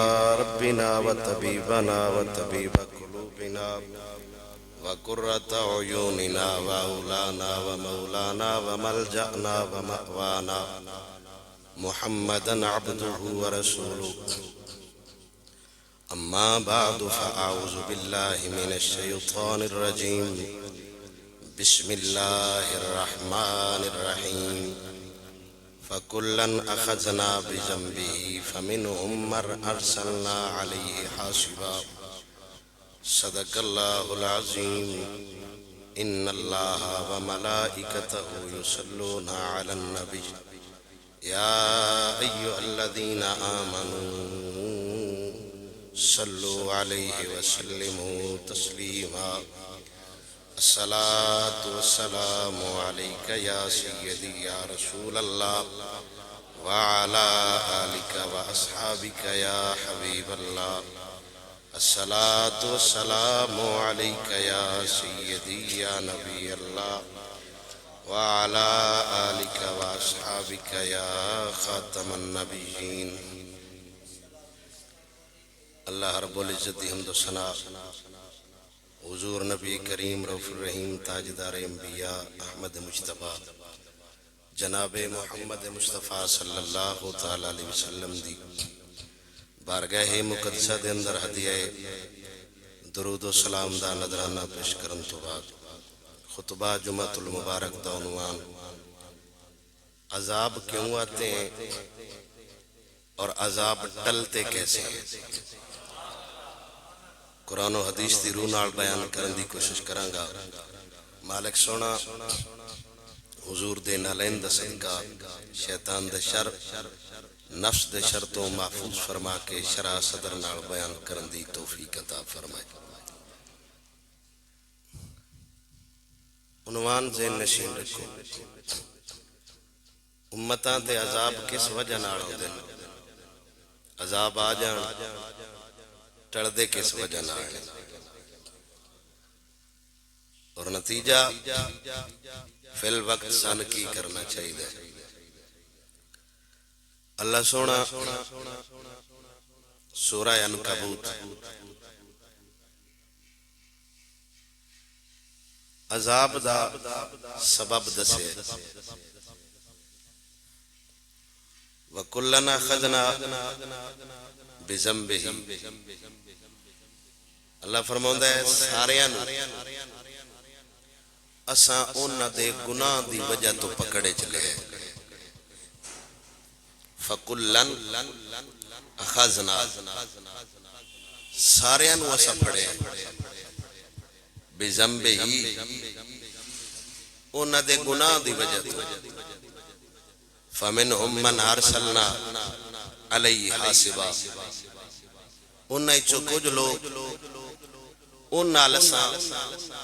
ربنا وطبيبنا وطبيب قلوبنا وقرة عيوننا وأولانا ومولانا وملجأنا ومأوانا محمدا عبده ورسوله. أما بعد فأعوذ بالله من الشيطان الرجيم. بسم الله الرحمن الرحيم. فكلا أخذنا بذنبه فمنهم من أرسلنا عليه حاصبا. صدق الله العظيم. إن الله وملائكته يصلون على النبي يا أيها الذين آمنوا صلوا عليه وسلموا تسليما. الصلاة والسلام عليك يا سيدي يا رسول الله وعلى آلك وأصحابك يا حبيب الله. الصلاة والسلام عليك يا سيدي يا نبي الله وعلى آلك وأصحابك يا خاتم النبيين. اللہ رب العزت حمد و ثنا حضور نبی کریم رؤوف الرحیم تاجدار انبیاء احمد مجتبی جناب محمد مصطفیٰ صلی اللہ تعالی علیہ وسلم دی بارگاہ مقدسہ دے اندر ہدیہ درود و سلام دا نذرانہ پیش کرن تو بعد خطبہ جمعۃ المبارک دا عنوان عذاب کیوں آتے ہیں اور عذاب ٹلتے کیسے ہیں، قرآن و حدیث دی روح نال بیان کرن دی کوشش کراں گا۔ مالک سونا حضور دے نالین دا صدقہ شیطان دے شر نفس دے شر تو محفوظ فرما کے شرح صدر نال بیان کرن دی توفیق عطا فرمائے۔ عنوان ذہن نشین رکھو، امتاں تے عذاب کس وجہ نال ہوندے نے؟ عذاب آ جان ٹڑ دے کس وجہ نہ آئے اور نتیجہ فی الوقت سن کی کرنا چاہیے۔ اللہ سونا سورہ عنکبوت عذاب دا سبب دسے، وَكُلًّا أَخَذْنَا بِذَنبِهِ۔ اللہ فرماؤندا ہے ساریاں نو اساں انہاں دے گناہ دی وجہ تو پکڑے چلے ہیں۔ فَكُلًّا أَخَذْنَا ساریاں نو اساں پھڑے ہیں، بِذَنبِهِ انہاں دے گناہ دی وجہ تو، فَمِنْهُمْ مَنْ أَرْسَلْنَا عَلَيْهِ حَاصِبًا انہاں چو کچھ لوگ انہاں لساں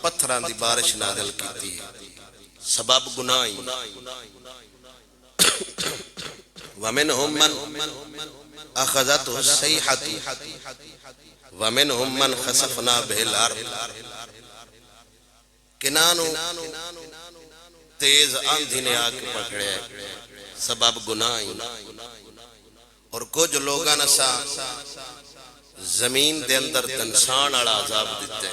پتھراں دی بارش نازل کیتی سبب گناہی۔ وَمِنْهُمْ مَنْ أَخَذَتْهُ الصَّيْحَةُ وَمِنْهُمْ مَنْ خَسَفْنَا بِهِ الْأَرْضَ کنانو تیز آندھی نے آ کے پکڑے سبب گناہی، اور کچھ لوگاں نسا زمین دے اندر تنسان والا عذاب دیتے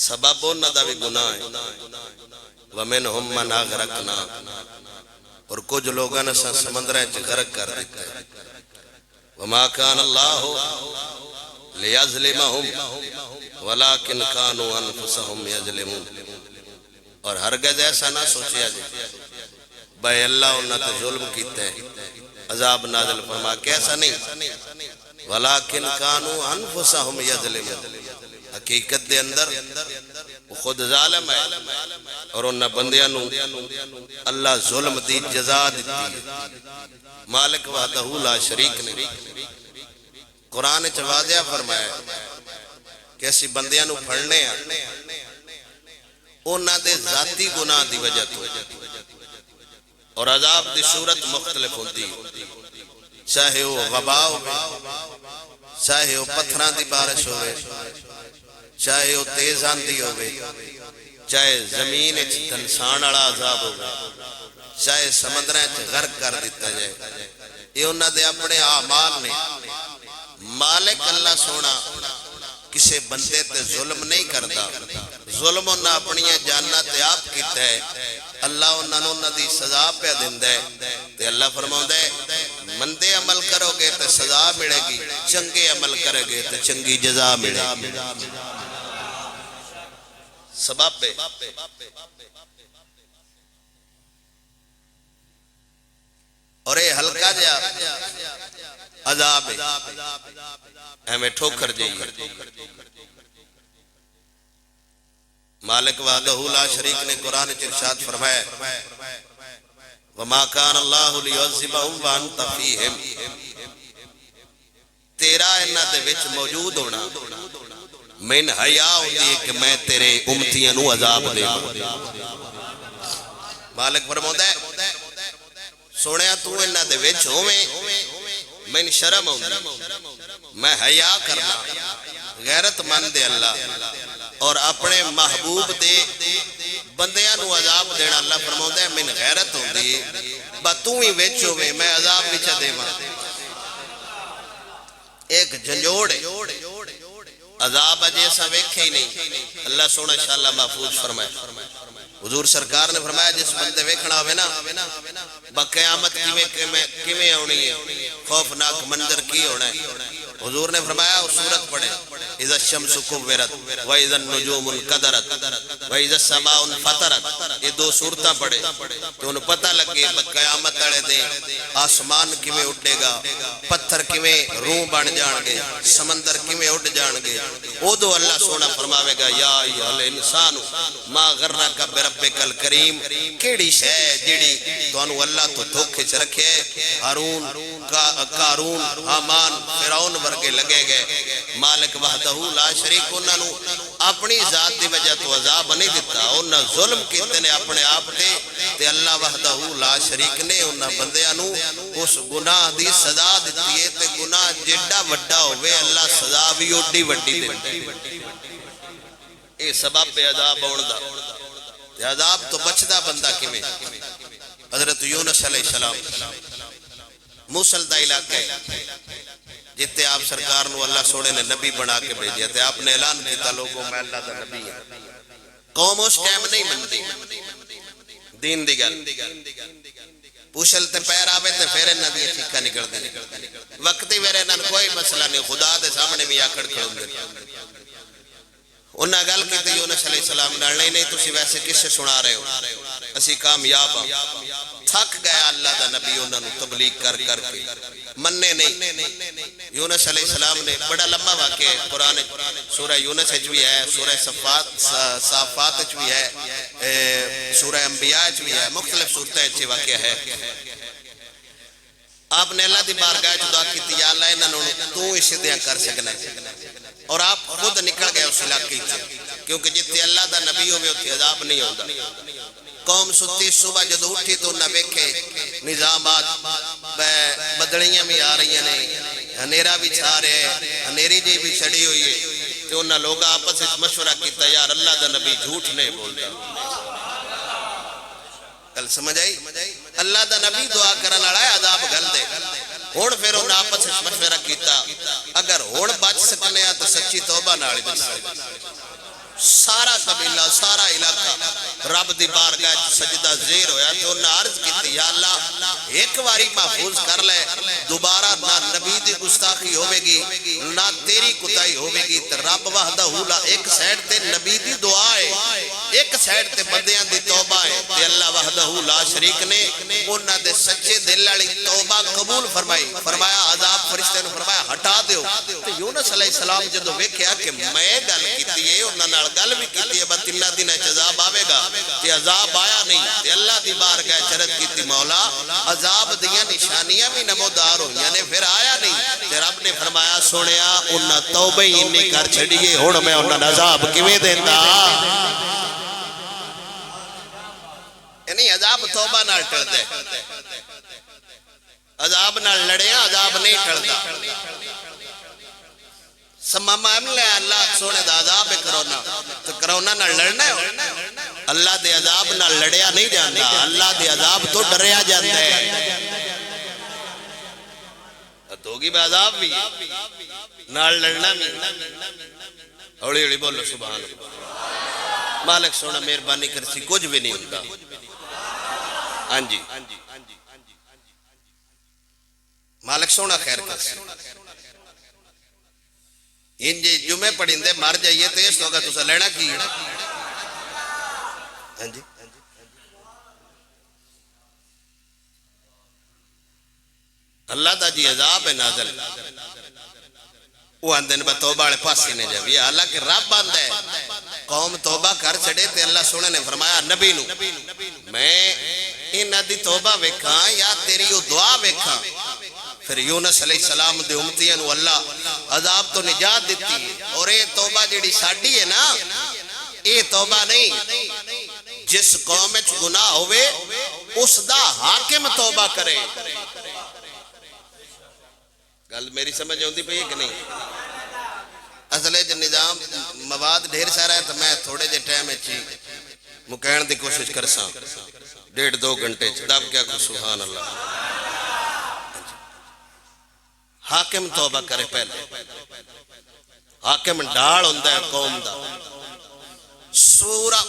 سبب انہاں دا بھی گناہ ہے۔ وَمِنْهُمْ مَنْ أَغْرَقْنَا اور کچھ لوگاں نسا سمندریں چ غرق کر دیتے۔ وَمَا كَانَ اللَّهُ لِيَظْلِمَهُمْ وَلَكِنْ كَانُوا أَنفُسَهُمْ يَظْلِمُونَ اور ہرگز ایسا نہ سوچیا جائے بھائی اللہ انہاں تے ظلم کیتے عذاب نازل فرما، کیسا نہیں، وَلَكِنْ كَانُوا أَنفُسَهُمْ يَظْلِمُونَ حقیقت دے اندر وہ خود ظالم ہے اور انہاں بندیاں نو اللہ ظلم دی جزا دیتی ہے۔ مالک وحدہ لا شریک نے قرآن چ واضح فرمایا کہ اسی بندیاں نو پھڑنے ہیں انہاں دے ذاتی گناہ دی وجہ تو، اور عذاب دی صورت مختلف ہوتی، چاہے وہ وبا ہوئے، چاہے وہ پتھراں دی بارش ہوئے، چاہے وہ تیز آندھی ہوئے، چاہے زمین تنسان والا عذاب ہوئے، چاہے سمندریں غرق کر دیتا جائے، یہ انہاں دے اپنے اعمال نے مالک اللہ سونا کسے بندے تے ظلم نہیں کرتا. ظلم انہاں اپنی جاننا تے آپ کیتا ہے. اللہ انہاں دی سزا پہ دیندا ہے. تے اللہ فرماوندا ہے مندے عمل کرو گے تے سزا ملے گی، چنگے عمل کرو گے تے چنگی جزا ملے گی. سبب ہے اور یہ ہلکا جا عذاب ہے ہمیں ٹھوکر جائیے. مالک وحدہ لا شریک نے قرآن ارشاد فرمایا وما کان اللہ لیعذبہم وانت فیہم. تیرا انہاں دے وچ موجود ہونا من حیا ہوندی ہے کہ میں تیرے امتیاں نو عذاب دے. مالک فرماوندا ہے سونیا تو انہاں دے وچ ہوویں میں شرم ہوندی میں حیا کرنا غیرت مند ہے اللہ اور اپنے محبوب دے بندیاں نو عذاب دینا. اللہ فرماوندا ہے من غیرت ہوندی با تو ہی وچ ہوویں میں عذاب وچ دیواں. ایک جھنجوڑ ہے عذاب جیسا ویکھے ہی نہیں. اللہ سونا انشاءاللہ محفوظ فرمائے. حضور سرکار نے فرمایا جس بندے ویکھنا ہوئے نا با قیامت کیویں ہونی ہے خوفناک منظر کی ہونا ہے. حضور نے فرمایا وہ سورت پڑھے اذا الشمس کورت واذا النجوم انکدرت واذا السماء انفطرت. یہ دو سورتاں پڑھے تو انہیں پتہ لگے قیامت والے دن آسمان کیویں اٹھے گا، پتھر کیویں روح بن جان گے، سمندر کیویں اٹھ جان گے. ادو اللہ سونا فرماوے گا یا ایھا الانسان ما غرک بربک الکریم. کیڑی شے جڑی تانوں اللہ تو دھوکے چ رکھے. ہارون قارون حامان فرعون ورگے لگے گئے. مالک وحدہ لا شریک انہاں نو اپنی ذات دی وجہ تو عذاب نہیں دیتا. انہاں ظلم کیتے نے اپنے آپ تے اللہ وحدہ لا شریک نے انہاں بندیاں نو اس گناہ دی سزا دتی ہے. تے گناہ جیڑا وڈا ہوئے اللہ سزا بھی اوڈی وڈی دیندا. اے سبب عذاب آن دا. تے عذاب تو بچدا بندہ کیویں. حضرت یونس علیہ السلام موصل دا علاقہ ہے جتے آپ سرکار نو اللہ سونے نے نبی بنا کے بھیجیا. تے آپ نے اعلان کیتا لوگوں میں اللہ دا نبی ہوں. قوم اس ٹائم نہیں مندی دین دی گل. پوچھل تے پیر آوے تے پھر انہاں دی چیخاں نکل دی. وقتی ویرے انہاں کوئی مسئلہ نہیں خدا دے سامنے بھی آکڑ کھڑوندے. انہاں گل کیتی یونس علیہ السلام نال نہیں تسی ویسے کس سے سنا رہے ہو اسی کامیاب ہاں. تھک گیا اللہ دا نبی انہاں نو تبلیغ کر کر کے مننے نہیں. یونس علیہ السلام نے بڑا لمبا واقعہ ہے قرآن سورہ یونس وچ بھی ہے، سورہ صافات وچ بھی ہے، سورہ انبیاء وچ بھی ہے، مختلف صورتیں وچ واقعہ ہے. آپ نے اللہ دی بارگاہ وچ دعا کیتی یا اللہ انہاں نو تو ہی سیدھا کر سکنا اور آپ خود نکل گئے اس علاقے سے کیونکہ جتے اللہ دا نبی ہوئے اتنے عذاب نہیں ہوتا. قوم ستی صبح جدو اٹھی تو نہ ویکھے نظامات بدلیاں بھی آ رہی ہیں، ہنیرا بھی چھا رہے ہیں، ہنیری جی بھی چڑی ہوئی ہے. تو انہاں لوگا آپس وچ مشورہ کیتا یار اللہ دا نبی جھوٹ نہیں بولدا. کل سمجھ آئی اللہ دا نبی دعا کرن والا ہے عذاب گل دے. ہن پھر انہاں آپس وچ مشورہ کیتا اگر ہن بچ سکنے تو سچی توبہ نال بچ سکتے. سارا قبیلہ سارا علاقہ رب دی بارگاہ سجدہ زیر ہویا تو انہاں عرض کیتی یا اللہ ایک واری محفوظ کر لے دوبارہ نہ نبی دی گستاخی ہوے گی نہ تیری کتائی ہوے گی. تے رب وحدہ لا ایک سائیڈ تے نبی دی دعا ہے ایک سائیڈ تے بندیاں دی توبہ ہے. تے اللہ وحدہ لا شریک نے انہاں دے سچے دل والی توبہ قبول فرمائی. فرمایا عذاب فرشتے نے فرمایا ہٹا دیو. تے یونس علیہ السلام جدوں ویکھیا کہ میں گل کیتی ہے انہاں نال گل بھی کیتی ہے بس 3 دن عذاب آوے گا تے عذاب آیا نہیں. تے اللہ دی بارگاہ چرت کیتی مولا عذاب دیاں نشانیاں بھی نمودار ہوئیاں نے پھر آیا نہیں. تے رب نے فرمایا سونیا انہاں توبہ ہی نہیں کر چھڑیے ہن میں انہاں عذاب کیویں دیندا. یعنی عذاب توبہ نال ٹلدا ہے. عذاب نال لڑیا عذاب نہیں ٹلدا. سماما عملے اللہ سونے دا عذاب کرونا تو کرونا نہ لڑنا ہے. اللہ دے عذاب نہ لڑیا نہیں جاندا اللہ دے عذاب تو ڈریا جاندا ہے. دوگی بے عذاب بھی نال لڑنا بھی ہولی ہولی بولو سبحان اللہ مالک سونا مہربانی کرسی کچھ بھی نہیں ہوتا ہاں جی مالک سونا خیر کرسی ان جی جمعے پڑھیں دے مار جائیے تو اس ہوگا تو سا لینا کی ہاں جی اللہ دا جی عذاب ہے نازل وہ اندن با توبہ والے پاسی نے جب یہ حالانکہ رب بند ہے قوم توبہ کر چھڑے تے اللہ سونے نے فرمایا نبی نو میں انہاں دی توبہ ویکھاں یا تیری وہ دعا ویکھاں پھر یونس علیہ السلام دے امتیاں نو اللہ عذاب تو نجات دیتی ہے اور یہ توبہ جڑی ساڈی ہے نا یہ توبہ نہیں جس قوم وچ گناہ ہوئے اس دا حاکم توبہ کرے گل میری سمجھ ہوندی پئی ہے کہ نہیں اصلے جو نظام مواد ڈھیر سارا ہے تو میں تھوڑے جے ٹائم اچھی مکین دی کوشش کرساں 1.5-2 گھنٹے چڑھاب کیا کو سبحان اللہ حاکم توبہ کرے پہلے حاکم ڈھال ہوندہ ہے قوم دا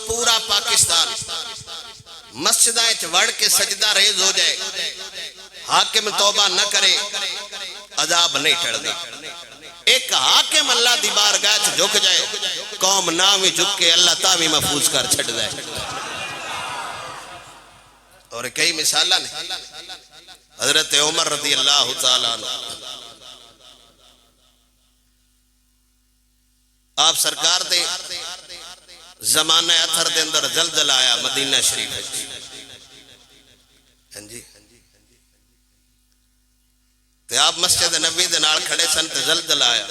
پورا پاکستان مسجدائیں وڑ کے سجدہ ریز ہو جائے حاکم توبہ نہ کرے عذاب نہیں ٹھڑ دے ایک حاکم اللہ دی بارگاہ چ جھک جائے قوم نامی جھک کے اللہ تاوی محفوظ کر چھڑ دے اور کئی مثالہ نے حضرت عمر رضی اللہ تعالیٰ عنہ آپ سرکار دے زمانہ اتھر دے اندر زلزل آیا مدینہ شریف ہے جی تے آپ مسجد نبی دے نال کھڑے سن تے زلزل آیا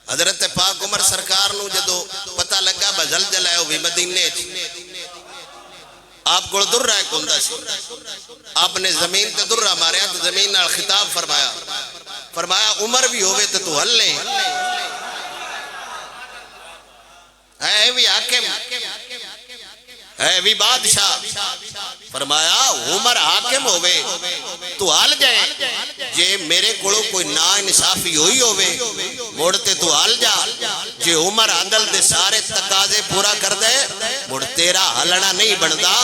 حضرت پاک عمر سرکار نو جدو پتہ لگا با زلزل آیا بھی مدینے آپ کو درہ ایک ہوندہ سی آپ نے زمین تے درہ ماریا تو زمین نال خطاب فرمایا عمر بھی ہوئے تو حل لیں اے بھی حاکم اے بھی بادشاہ فرمایا عمر حاکم ہوئے تو حال جائے جے میرے کڑو کوئی نا انصافی ہوئی ہوئے موڑتے تو حال جا جے عمر عدل دے سارے تقاضے پورا کر دے موڑ تیرا حلنا نہیں بندہ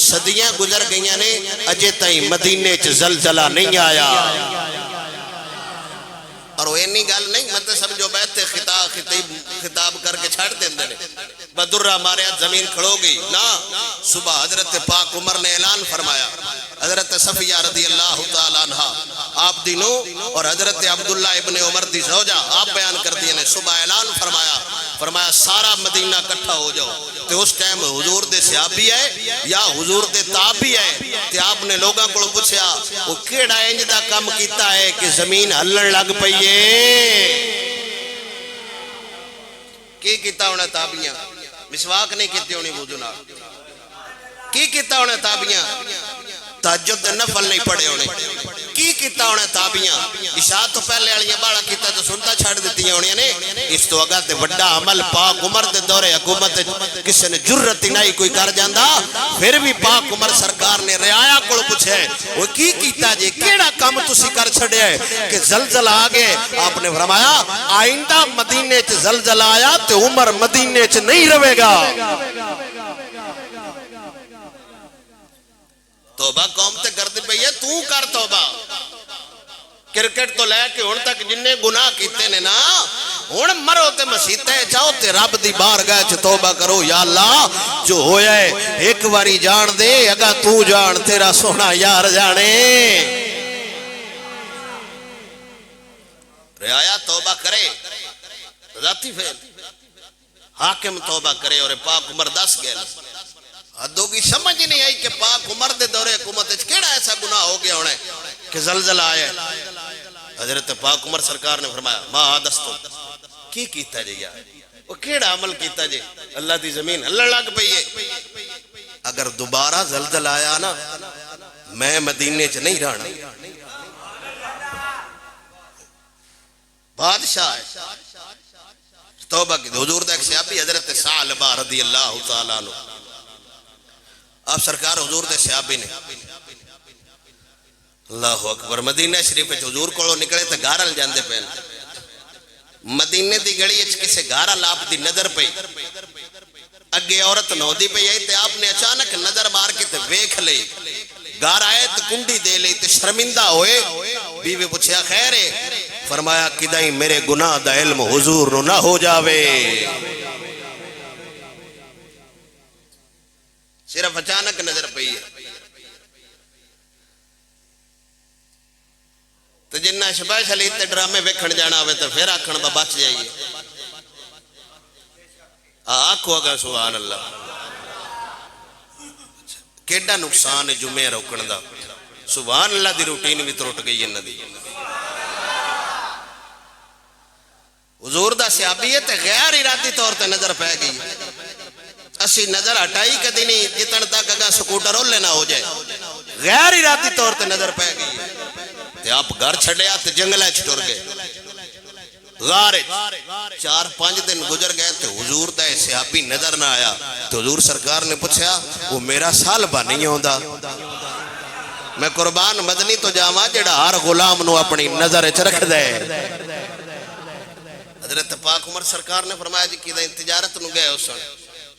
صدیاں گزر گئیاں نے اجے تائیں مدینے چ زلزلہ نہیں آیا اور وہ اینی گال نہیں مطلب سمجھو بیٹھتے خطاب کر کے چھاڑ دیں دنے بدرہ مارے زمین کھڑو گئی نا صبح حضرت پاک عمر نے اعلان فرمایا حضرت صفیہ رضی اللہ تعالیٰ عنہ آپ دینوں اور حضرت عبداللہ ابن عمر دی زوجہ آپ بیان کر دیئے نے صبح اعلان فرمایا سارا مدینہ کٹھا ہو جاؤ تے اس ٹائم حضور دے صحابی ہے یا حضور دے تابعی ہے تے آپ نے لوگاں کو پوچھا وہ کیڑا انج دا کم کیتا ہے کہ زمین ہلن لگ پئیے کی کیتا انہیں تابعیاں مسواک نہیں کیتے انہیں وضو نال کی کیتا انہیں تابعیاں تہجد نفل نہیں پڑھے انہیں کی کیتا انہیں تابعیاں عشاء تو پہلے والیاں باڑا کیتا تو سنتا چھڑ دیتی ہیں انہیں نے اس تو اگا تے وڈا عمل پاک عمر دے دورے حکومت کسی نے جرت نہیں کوئی کر جاندہ پھر بھی پاک عمر سرکار نے رعایا کو پوچھے وہ کی کیتا جے کیڑا کام تسی کر چھڑے ہے کہ زلزلہ آگے آپ نے فرمایا آئندہ مدینے چ زلزلہ آیا تے عمر مدینے چ نہیں روے گا توبہ قوم تے کر دی پئی ہے تو کر توبہ کرکٹ تو لے کے ہن تک جننے گناہ کیتے نے نا ہن مرو تے مسیتے جاؤ تے رب دی بارگاہ چ توبہ کرو یا اللہ جو ہویا ہے ایک واری جان دے اگا تو جان تیرا سونا یار جانے رعایا توبہ کرے ذاتی فعل حاکم توبہ کرے اور پاک عمر 10 گئے حدوں کی سمجھ نہیں آئی کہ پاک عمر دے دورے حکومت کیڑا ایسا گناہ ہو گیا ہونے کہ زلزلہ آیا حضرت پاک عمر سرکار نے فرمایا ما حدثتو کی کیتا جے یار وہ کیڑا عمل کیتا جے اللہ دی زمین اللہ لگ پئیے اگر دوبارہ زلزلہ آیا نا میں مدینے چ نہیں رہنا بادشاہ ہے توبہ کی حضور دا ایک صحابی حضرت ثعلبہ رضی اللہ تعالیٰ عنہ آپ سرکار حضور دے صحابی نے اللہ اکبر مدینہ شریف حضور کو نکلے تو گارل جاندے پہن مدینے دی گڑی کسے گارل آپ دی نظر پئی اگے عورت نودی پئی آئی تے آپ نے اچانک نظر مار کے تے ویکھ لئی گار آئے تے کنڈی دے لئی تے شرمندہ ہوئے بیوی پوچھیا خیر ہے فرمایا کدائیں میرے گناہ دا علم حضور نو نہ ہو جاوے صرف اچانک نظر پئی ہے تو جنہ شبہ شلیت تے ڈرامے ویکھن جانا ہوئے تو پھر آکھن با بچ جائیے آکھو اگا سبحان اللہ کیڑا نقصان جمعہ روکن دا سبحان اللہ دی روٹین بھی ترٹ گئی ہے ندی حضور دا صحابیت غیر ارادی طور تے نظر پہ گئی اسی نظر ہٹائی کدی نہیں جتن تک اگا سکوٹر اولے نہ ہو جائے غیر ارادی طور تے نظر پہ گئی تے آپ گھر چھڑیا تے جنگلہ چھٹور گئے غارج 4-5 دن گزر گئے تے حضور دا صحابی نظر نہ آیا تو حضور سرکار نے پوچھا وہ میرا سالبہ نہیں ہوندا میں قربان مدنی تو جاواں جڑا ہر غلام نو اپنی نظر وچ رکھ دے حضرت پاک عمر سرکار نے فرمایا جی کیدا تجارت نو گئے اس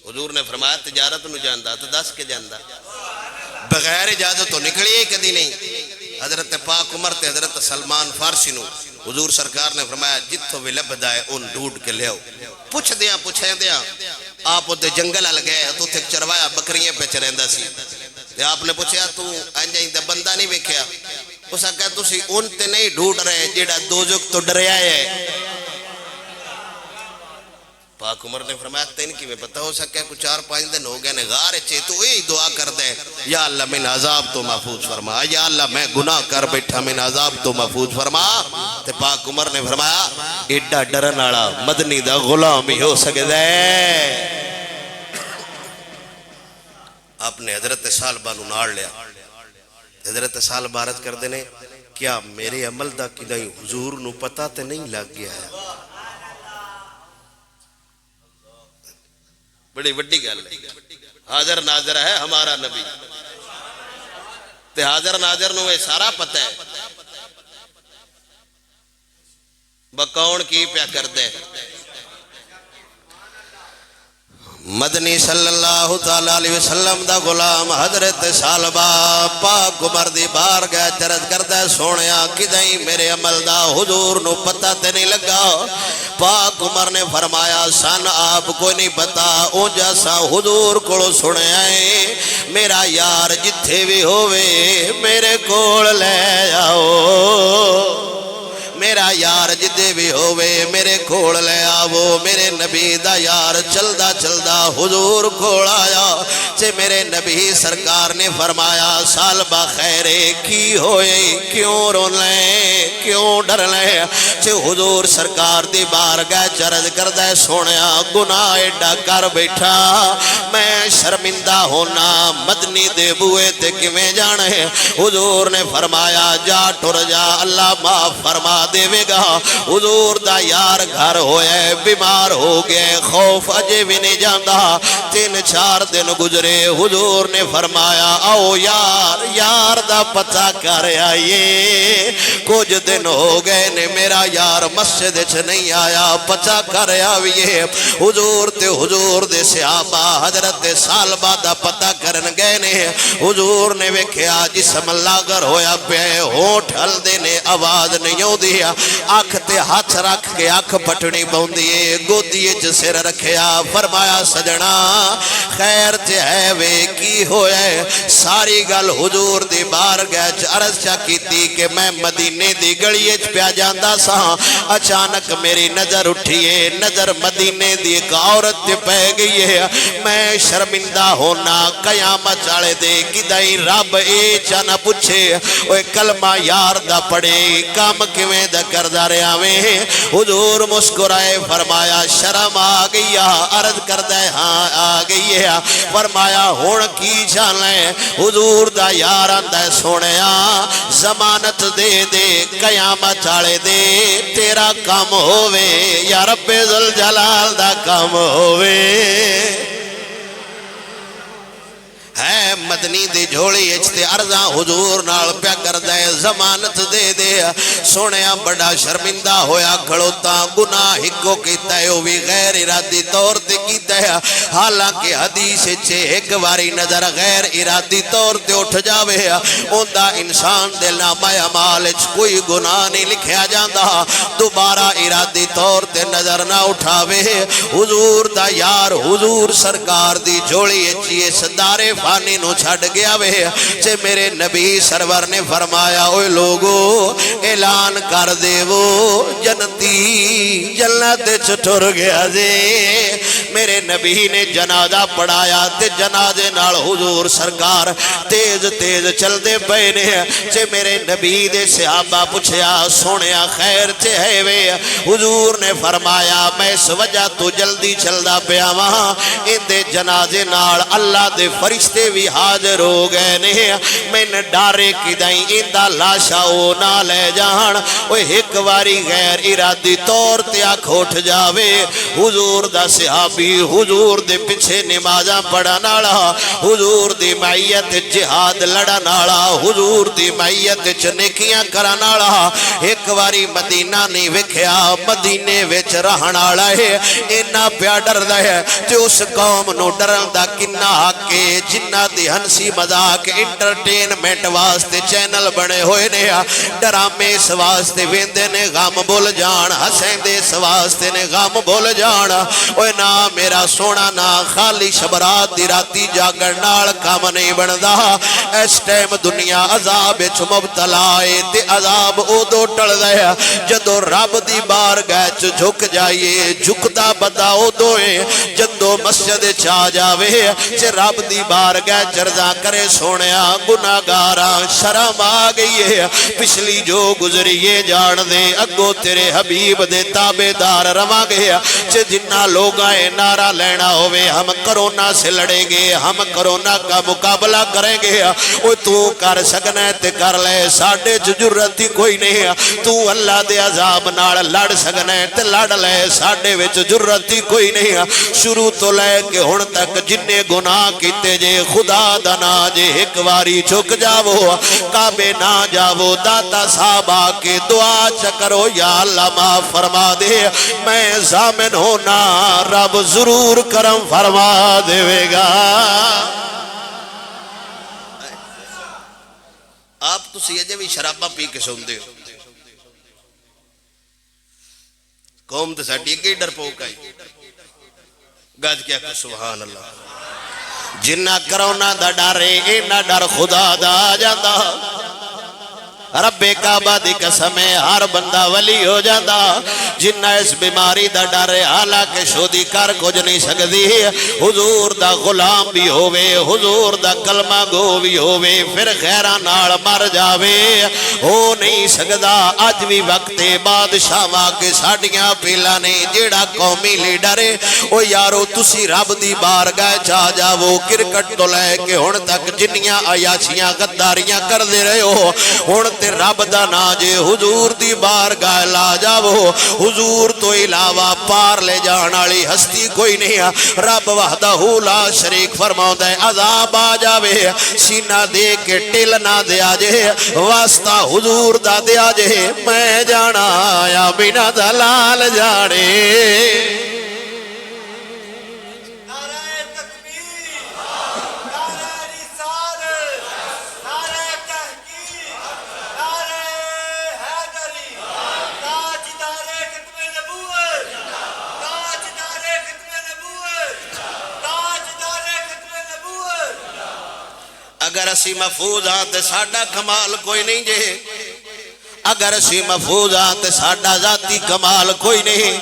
حضور نے فرمایا تجارت نو جاندا تو دس کے جاندا بغیر اجازت تو نکلی کدی نہیں حضرت پاک عمر تے حضرت سلمان فارسی نو حضور سرکار نے فرمایا جتھوں بھی لبدا ہے ان ڈھونڈ کے لیاؤ پوچھ دیاں آپ تے جنگل ال گئے تو تے چروایا بکریاں پہ چریندا سی تے آپ نے پوچھا تو انجیں تے بندہ نہیں ویکھیا اس کہا تسی ان تے نہیں ڈھونڈ رہے جیڑا دوزخ تو ڈریا ہے پاک عمر نے فرمایا تین کی میں پتہ ہو سکے کچھ 4-5 دن ہو گئے نے غار چے تو یہی دعا کر دے یا اللہ من عذاب تو محفوظ فرما یا اللہ میں گناہ کر بیٹھا من عذاب تو محفوظ فرما تے پاک عمر نے فرمایا ایڈا ڈرن والا مدنی دا غلام ہی ہو سکدا ہے آپ نے حضرت صالبہ نو نال لیا حضرت صالبہ عرض کر دینے کیا میرے عمل دا کدائیں حضور نو پتہ تے نہیں لگ گیا ہے بڑی بڑی گل ہے حاضر ناظر ہے ہمارا نبی تے حاضر ناظر نو یہ سارا پتہ ہے بکون کی پیا کر دے مدنی صلی اللہ تعالی علیہ وسلم دا غلام حضرت صالبہ پاک عمر دی بارگاہ عرض کردا سونیا کدائیں میرے عمل دا حضور نو پتہ تے نہیں لگا پاک عمر نے فرمایا سن آپ کو نہیں پتا او جیسا حضور کو سنیا ہے میرا یار جتھے بھی ہوئے میرے کول لے آؤ میرا یار جدے بھی ہوئے میرے کھوڑ لے آو میرے نبی دا یار چلدا چلدا حضور کھوڑ آیا چے میرے نبی سرکار نے فرمایا صالبہ خیرے کی ہوئے کیوں رو لیں کیوں ڈر لیں چے حضور سرکار دی بارگاہ چرد کردہ سونیا گناہ ایڈا کر بیٹھا میں شرمندہ ہونا مدنی دے بوئے تے کیویں جانے حضور نے فرمایا جا ٹر جا اللہ معاف فرما دے گا حضور دا یار گھر ہوئے بیمار ہو گئے خوف اجے بھی نہیں جاندہ 3-4 دن گزرے حضور نے فرمایا آؤ یار دا پتہ کر آئیے کچھ دن ہو گئے نے میرا یار مسجد چھ نہیں آیا پتہ کر آئیے حضور دے صحابہ حضرت صالبہ دا پتہ کرن گئے نے حضور نے ویکھیا جسم اللہ گر ہویا پہ ہونٹ ہل دینے آواز نہیں ہو دیا آنکھ تے ہاتھ رکھ کے آنکھ پٹنی باؤندیے گودیے جسر رکھیا فرمایا سجنا خیر تے ہے وے کی ہوئے ساری گل حضور دی بارگاہ عرض چا کیتی کہ میں مدینے دی گلیے پیا جاندا سا اچانک میری نظر اٹھیے نظر مدینے دی ایک عورت پہ گئی ہے میں شرمندہ ہونا قیامت والے دے کدائیں رب اے چانا پوچھے اوے کلمہ یار دا پڑے کام کیویں دا کردہ رہے آویں حضور مسکرائے فرمایا شرم آ گئی عرض کردہ ہاں آ گئی ہے فرمایا ہون کی جانیں حضور دا یار اندہ سونیا زمانت دے دے قیامت آلے دے تیرا کام ہووے یا رب ذوالجلال دا کام ہووے ہے مدنی دی جھولی اچھتے ارزاں حضور نال پیا کر دے ضمانت دے دے سونیا بڑا شرمندہ ہویا کھڑوتا گناہ ہکو کیتا ہے وہ بھی غیر ارادی طور تے کیتا ہے حالانکہ حدیث چھے ایک واری نظر غیر ارادی طور تے اٹھ جاوے اوندہ انسان دل نامہ عمال کوئی گناہ نہیں لکھیا جاندہ دوبارہ ارادی طور تے نظر نہ اٹھاوے حضور دا یار حضور سرکار دی جوڑی چیئے صدارے فانی نو چھڑ گیا وے چھے میرے نبی سرور نے فرمایا اوے لوگو اعلان کر دے وہ جنتی جنت چھٹر گیا دے میرے نبی نے جنازہ پڑھایا تے جنازے نال حضور سرکار تیز تیز چل دے پینے چھے میرے نبی دے صحابہ پوچھیا سونیا خیر چھے ہے وے حضور نے فرمایا میں اس وجہ تو جلدی چل دا پیا وہاں ان دے جنازے نال اللہ دے فرشتے بھی حاضر ہو گئے نے میں نے ڈارے کی دائیں ان دا لاشا او نہ لے جان وہ ایک واری غیر ارادی طور تیا کھوٹ جاوے حضور دا صحابی حضور دے پچھے نمازاں پڑھا نالا حضور دی معیت جہاد لڑا نالا حضور دی معیت چنکیاں کرا نالا ایک واری مدینہ نہیں وکھیا مدینے وچ رہن آڑا ہے اینا پیا ڈر دا ہے جو اس قوم نو ڈرن دا کنہ آکے جنہ دی ہنسی مذاق انٹرٹینمنٹ واسطے چینل بنے ہوئے نے ڈرامے اس واسطے ویندے نے غم بول جان حسین دے اس واسطے نے غم بول جان اوہ نا میرا سونا نا خالی شبرات دی راتی جاگر نال کام نہیں بندا اس ٹائم دنیا عذاب اچھ مبتلائے تے عذاب او دو ٹڑ دیا جدو رب دی بار گیچ جھک جائیے جھکدا بدا او دوئے جدو مسجد چا جاوے چے رب دی بار گیچ رضا کرے سونیا گناہگارا شرم آگئی ہے پچھلی جو گزریے جان دے اگو تیرے حبیب دے تابدار رواں گیا چے جنہ لوگ آئے نعرہ لینا ہوئے ہم کرونا سے لڑیں گے ہم کرونا کا مقابلہ کریں گے وہ تو کر سکنے تے کر لے ساڑھے جرتی کوئی نہیں تو اللہ دے عذاب نال لڑ سکنے تے لڑ لے ساڑھے وچ جرتی کوئی نہیں شروع تو لے کہ ہن تک جننے گناہ کیتے جے خدا دنا جے ایک واری چک جاو کعبے نہ جاو داتا صاحب آکے دعا چکرو یا اللہ معاف فرما دے میں ضامن ہونا رب ضرور کرم فرما دے گا آپ تو سیجے بھی شرابہ پی کے سن دے قوم تو ساٹھی ایک ہی ڈر پوکائی گاج کیا کہ سبحان اللہ جنہ کرونا دا ڈارے اینا ڈر خدا دا جاندہ رب کعبہ دی قسم ہے ہر بندہ ولی ہو جاندہ جنہ اس بیماری دا ڈارے حالانکہ شودی کر کچھ نہیں سکتی حضور دا غلام بھی ہووے حضور دا کلمہ گو بھی ہووے پھر خیرہ نال مر جاوے ہو نہیں سکتا آج بھی وقت بادشاہ کے ساڑیاں پیلا نے جیڑا قومی لیڈرے او یارو تسی رب دی بار گئے چاہ جاو کرکٹ تو لے کے ہن تک جنیاں آیاچیاں غداریاں کر دے رہے ہو ہن تے رب دا ناجے حضور دی بار گائے لا جاو حضور تو علاوہ پار لے جانالی ہستی کوئی نہیں رب وحدہ لا شریک فرماؤں دے عذاب آ جاوے سینہ دے کے ٹل نہ دے آجے واسطہ حضور دا دے آجے میں جانا یا بنا دلال جانے اگر اسی محفوظ آتے ساڑھا کمال کوئی نہیں جے اگر اسی محفوظ آتے ساڑھا ذاتی کمال کوئی نہیں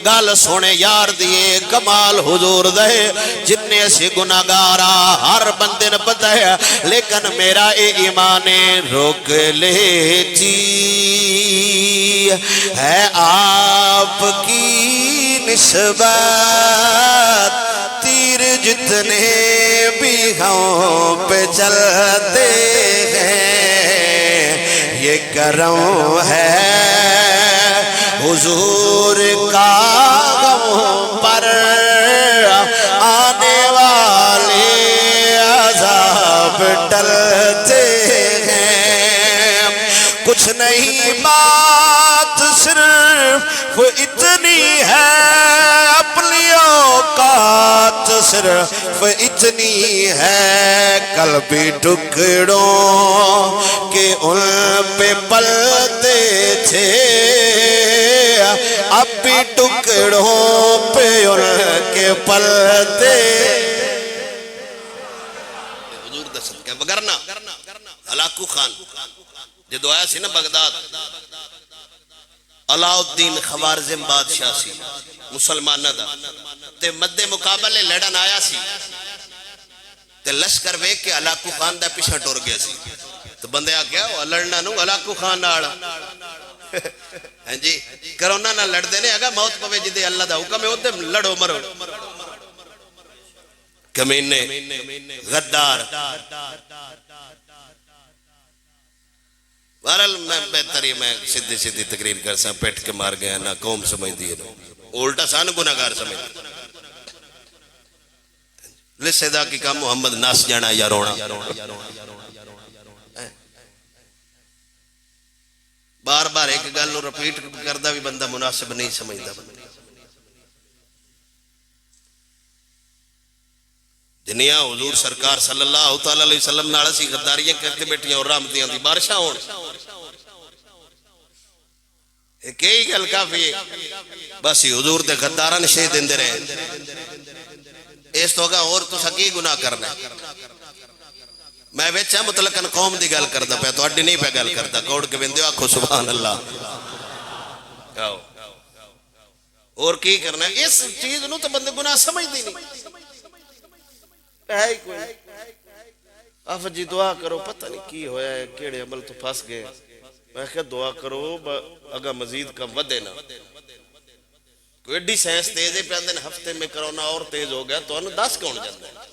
گال سونے یار دیئے کمال حضور دے جننے اسی گناہگارا ہر بندے نے پتہ ہے لیکن میرا ایمان روک لیتی ہے آپ کی نسبت تیر جتنے بھی ہم پہ چلتے ہیں یہ کرم ہے حضور کا غم پر آنے والے عذاب اتنی ہے، اپنی اوقات صرف اتنی ہے، قلبی ٹکڑوں کے ان پہ پلتے تھے، اب بھی ٹکڑوں پہ ان کے پلتے حضور دا صدقہ وگرنا ہلاکو خان جدو آیا سی نا بغداد، علاء الدین خوارزم بادشاہ سی مسلمانہ دا تے مد مقابلے لڑن آیا سی تے لشکر ویک کے ہلاکو خان دا پیچھے ٹر گیا سی، تو بندے آ گیا وہ لڑنا نو ہلاکو خان آڑا ہاں جی کرونا نہ لڑ دینے اگا موت پوے جدے اللہ دا حکم ہے ادھے لڑو مرو، کمینے غدار۔ بہرحال میں بہتری میں سیدھی تقریر کر سا، پیٹ کے مار گیا نہ قوم سمجھ دیئے نو الٹا سان گناہگار سمجھ دیئے لسے دا کی کام محمد ناس جانا یا رونا، بار بار ایک گل نو رپیٹ کردہ بھی بندہ مناسب نہیں سمجھدا، دنیا حضور سرکار صلی اللہ علیہ وسلم نال سی غداریاں کرتے بیٹھیاں اور رحمتیاں دی بارشاں ہون، کئی گل کافی بس حضور دے غداران شے دیندے رہے، اس تو گا اور تو سکی گناہ کرنا ہے۔ میں ویچا مطلقاً قوم دی گل کردہ پہ تو اڈی نہیں پہ گل کردہ، کوڑ کے بندیو آکھو سبحان اللہ، اور کی کرنا ہے اس چیز نو تو بندے گناہ سمجھ دی نہیں ہے ہی کوئی۔ آف جی دعا کرو پتہ نہیں کی ہویا ہے کیڑے عمل تو پھاس گئے، میں کہ دعا کرو اگر مزید کم ودے نا، کوئی ایڈی سائنس تیز ہے پہ اندن ہفتے میں کرونا اور تیز ہو گیا تو انہوں 10 کون جاندہ ہے،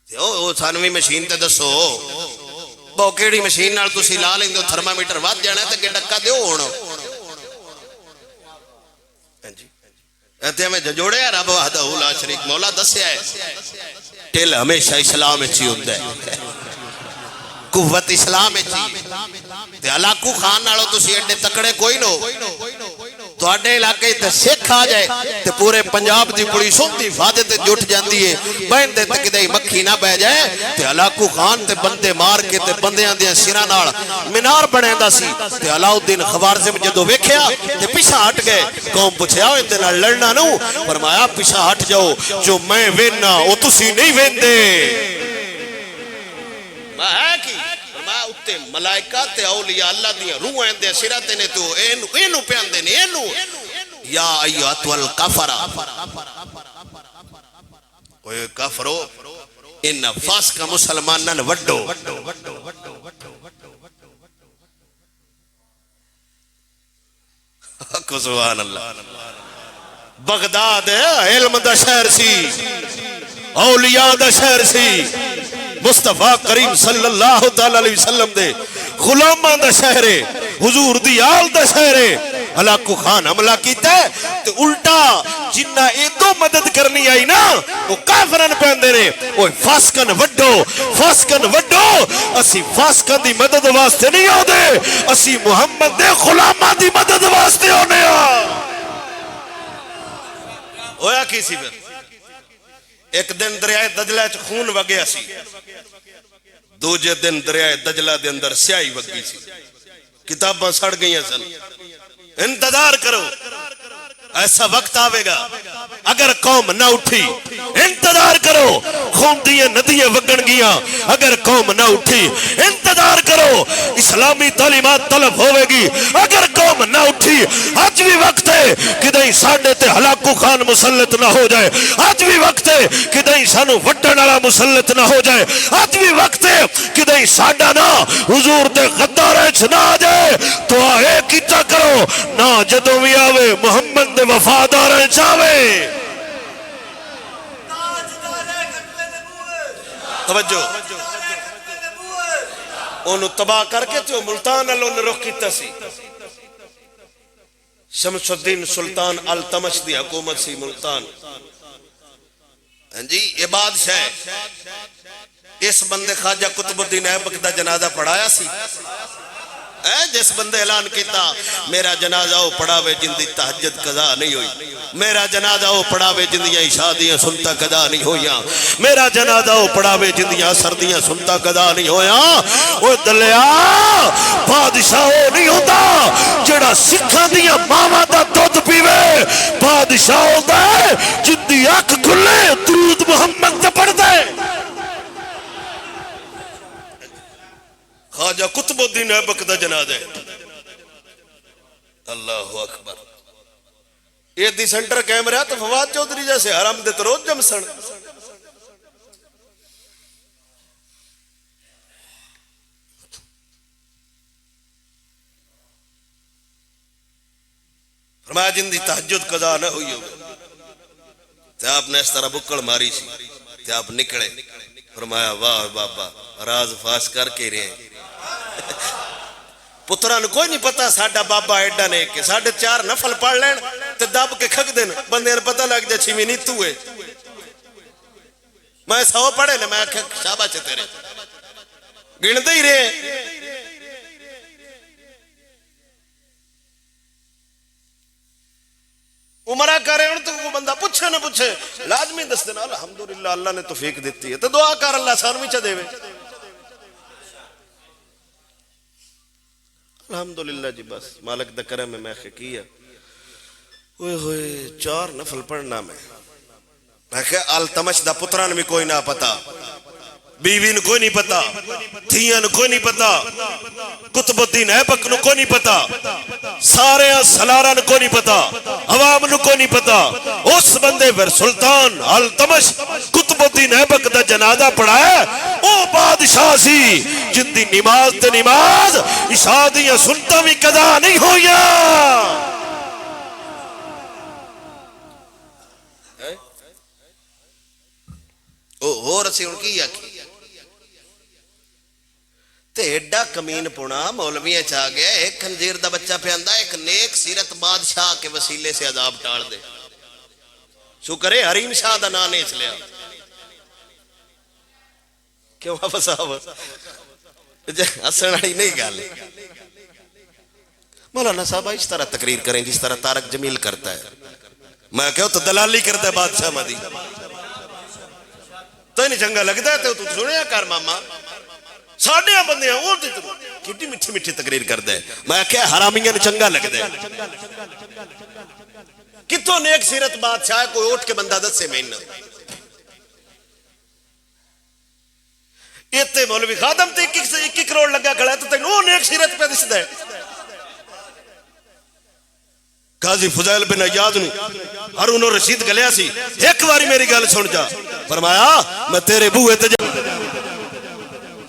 او سانوی مشین تے دسو بہو کیڑی مشین نال تسی لا لیں دو تھرمامیٹر وات جانا ہے تے کہ ڈکا دیو ہونا ایتے ہمیں جوڑے ہیں رب وحدہ لا شریک مولا دسیا ہے ٹل ہمیشہ اسلام اچھی ہوتا ہے، قوت اسلام اچھی تے علاقو خان نالو تسی ایڈے تکڑے کوئی نو تو اڈے علاقے تے سکھ آ جائے تے پورے پنجاب دی پولیس ہوتی حفاظت جٹ جاندی ہے، بہن دے تے کدے مکھی نہ بہ جائے تے علاقو خان تے بندے مار کے تے بندیاں دیاں سراں نال مینار بنیندا سی تے علاء الدین خوارزم جدو ویکھیا تے پیچھے ہٹ گئے، قوم پوچھیا او تے نال لڑنا نو، فرمایا پیچھے ہٹ جاؤ جو میں وینا او تسی نہیں ویندے، میں ہے کی اتے ملائکہ تے اولیاء اللہ دیاں روح اندے سراتے نے تو اینو پیاندے نے اینو یا ایات والکفرہ اوہ کفرو ان نفاس کا مسلمانن وڈو کو سبحان اللہ۔ بغداد علم دا شہر سی، اولیاء دا شہر سی، مصطفیٰ کریم صلی اللہ علیہ وسلم دے غلاماں دا شہر ہے، حضور دی آل دا شہر ہے، علاقو خان حملہ کیتا ہے تو الٹا جنہ ایدو مدد کرنی آئی نا وہ کافران پہندے رہے، وہ فاسکن وڈو اسی فاسکن دی مدد واسطے نہیں ہو دے، اسی محمد دے غلاماں دی مدد واسطے ہونے ہویا کسی پر ایک دن دریائے دجلہ چ خون وگیا سی، دوجہ دن دریائے دجلہ دے اندر سیاہی وگی سی، کتاباں سڑ گئی ہیں سن، انتظار کرو ایسا وقت آوے گا اگر قوم نہ اٹھی، انتظار کرو خون دیئے ندیے وگن گیا اگر قوم نہ اٹھی، انتظار کرو اسلامی تعلیمات طلب ہوئے گی اگر قوم نہ اٹھی، آج بھی وقت ہے کہ دہیں ساڑھے تے ہلاکو خان مسلط نہ ہو جائے، آج بھی وقت ہے کہ دہیں سانو وٹن والا مسلط نہ ہو جائے، آج بھی وقت ہے کہ دہیں ساڑھا نہ حضور دے غدارچ نہ آ جائے، تو آئے کیتا کرو نہ جدو بھی آوے محمد دے وفادار چاہوے، توجہ انہوں تباہ کر کے تو ملتان اللہ نے رخ کیتا سی، شمس الدین سلطان التمش دی حکومت سی ملتان، جی یہ بادشاہ ہے، اس بندے خواجہ قطب الدین ایبک دا جنازہ پڑھایا سی، جس بندے اعلان کیتا میرا جنازہ وہ پڑھاوے جن دی تہجد قضا نہیں ہوئی، میرا جنازہ وہ پڑھاوے جن دیاں عشاء دیاں سنتا قضا نہیں ہویاں، میرا جنازہ وہ پڑھاوے جن دیاں عصر دیاں سنتا قضا نہیں ہویاں، وہ دلیا بادشاہ وہ نہیں ہوتا جڑا سکھاں دیاں ماواں دا دودھ پیوے، بادشاہ ہوتا ہے جن دی اکھ کھلے درود محمد تے پڑھ دے۔ خواجہ قطب الدین ایبک دا جنازہ ہے، اللہ اکبر۔ یہ دی سنٹر کیمرہ تو فواد چودھری جیسے حرام دے تو روز جمسن۔ فرمایا جن دی تہجد قضا نہ ہوئی ہوگی تو آپ نے اس طرح بکڑ ماری سی تو آپ نکڑے، فرمایا واہ بابا راز فاش کر کے رہے ہیں۔ پتران کوئی نہیں پتا ساڑھا بابا ایڈا نے کہ 4.5 نفل پڑھ لین تے دب کے کھگ دین بندے نے پتہ لگ جائے 6 نہیں تو ہے، میں 100 پڑھے لے میں شابہ چھے تیرے گن دے ہی رہے۔ عمرہ کرے ان تو وہ بندہ پوچھے نہ پوچھے لازمی دس دینا الحمدللہ اللہ نے توفیق دیتی ہے تو دعا کر اللہ سانوی چا دے وے الحمدللہ جی بس مالک دا کرم میں کیا ہوئے ہوئے 4 نفل پڑھنا میں کہ التمش دا پتران میں کوئی نہ پتا، بیوی نے کوئی نہیں پتا، تھیاں نے کوئی نہیں پتا، قطب الدین ایبک نے کوئی نہیں پتا، سارے سلارہ نے کوئی نہیں پتا، عوام نے کوئی نہیں پتا، اس بندے پر سلطان التمش قطب الدین ایبک دا جنازہ پڑھا ہے، او بادشاہ سی جن دی نماز تے نماز عشاء دیاں سنتا بھی قضا نہیں ہویا۔ او رسی ان کی یا کی تے ایڈا کمین پونا مولویاں چاہ گیا ایک خنزیر دا بچہ پہ اندہ ایک نیک سیرت بادشاہ کے وسیلے سے عذاب ٹاڑ دے، شکر ہے حریم شاہ دا نانے اس لیا کیوں آپ صاحب اسنائی نہیں گالے مولانا صاحب اس طرح تقریر کریں جس طرح تارک جمیل کرتا ہے، میں کہو تو دلالی کرتا ہے بادشاہ مدی تو نہیں چنگا لگتا ہے تو سنیا کر ماما ساڑھے بندے ہیں وہ کتنی مٹھی مٹھی تقریر کرتا ہے، میں کہا حرامیاں نے چنگا لگتا ہے کتوں نیک سیرت بادشاہ ہے کوئی اٹھ کے بندہ 10 سے مہینہ اتنے مولوی خادم تے 21 کروڑ لگا کھڑا ہے تو تک وہ نیک سیرت پہ دستا ہے۔ قاضی فضائل بن عیاض نو ہارون رشید گلیا سی ایک باری میری گل سن جا، فرمایا میں تیرے بوئے تے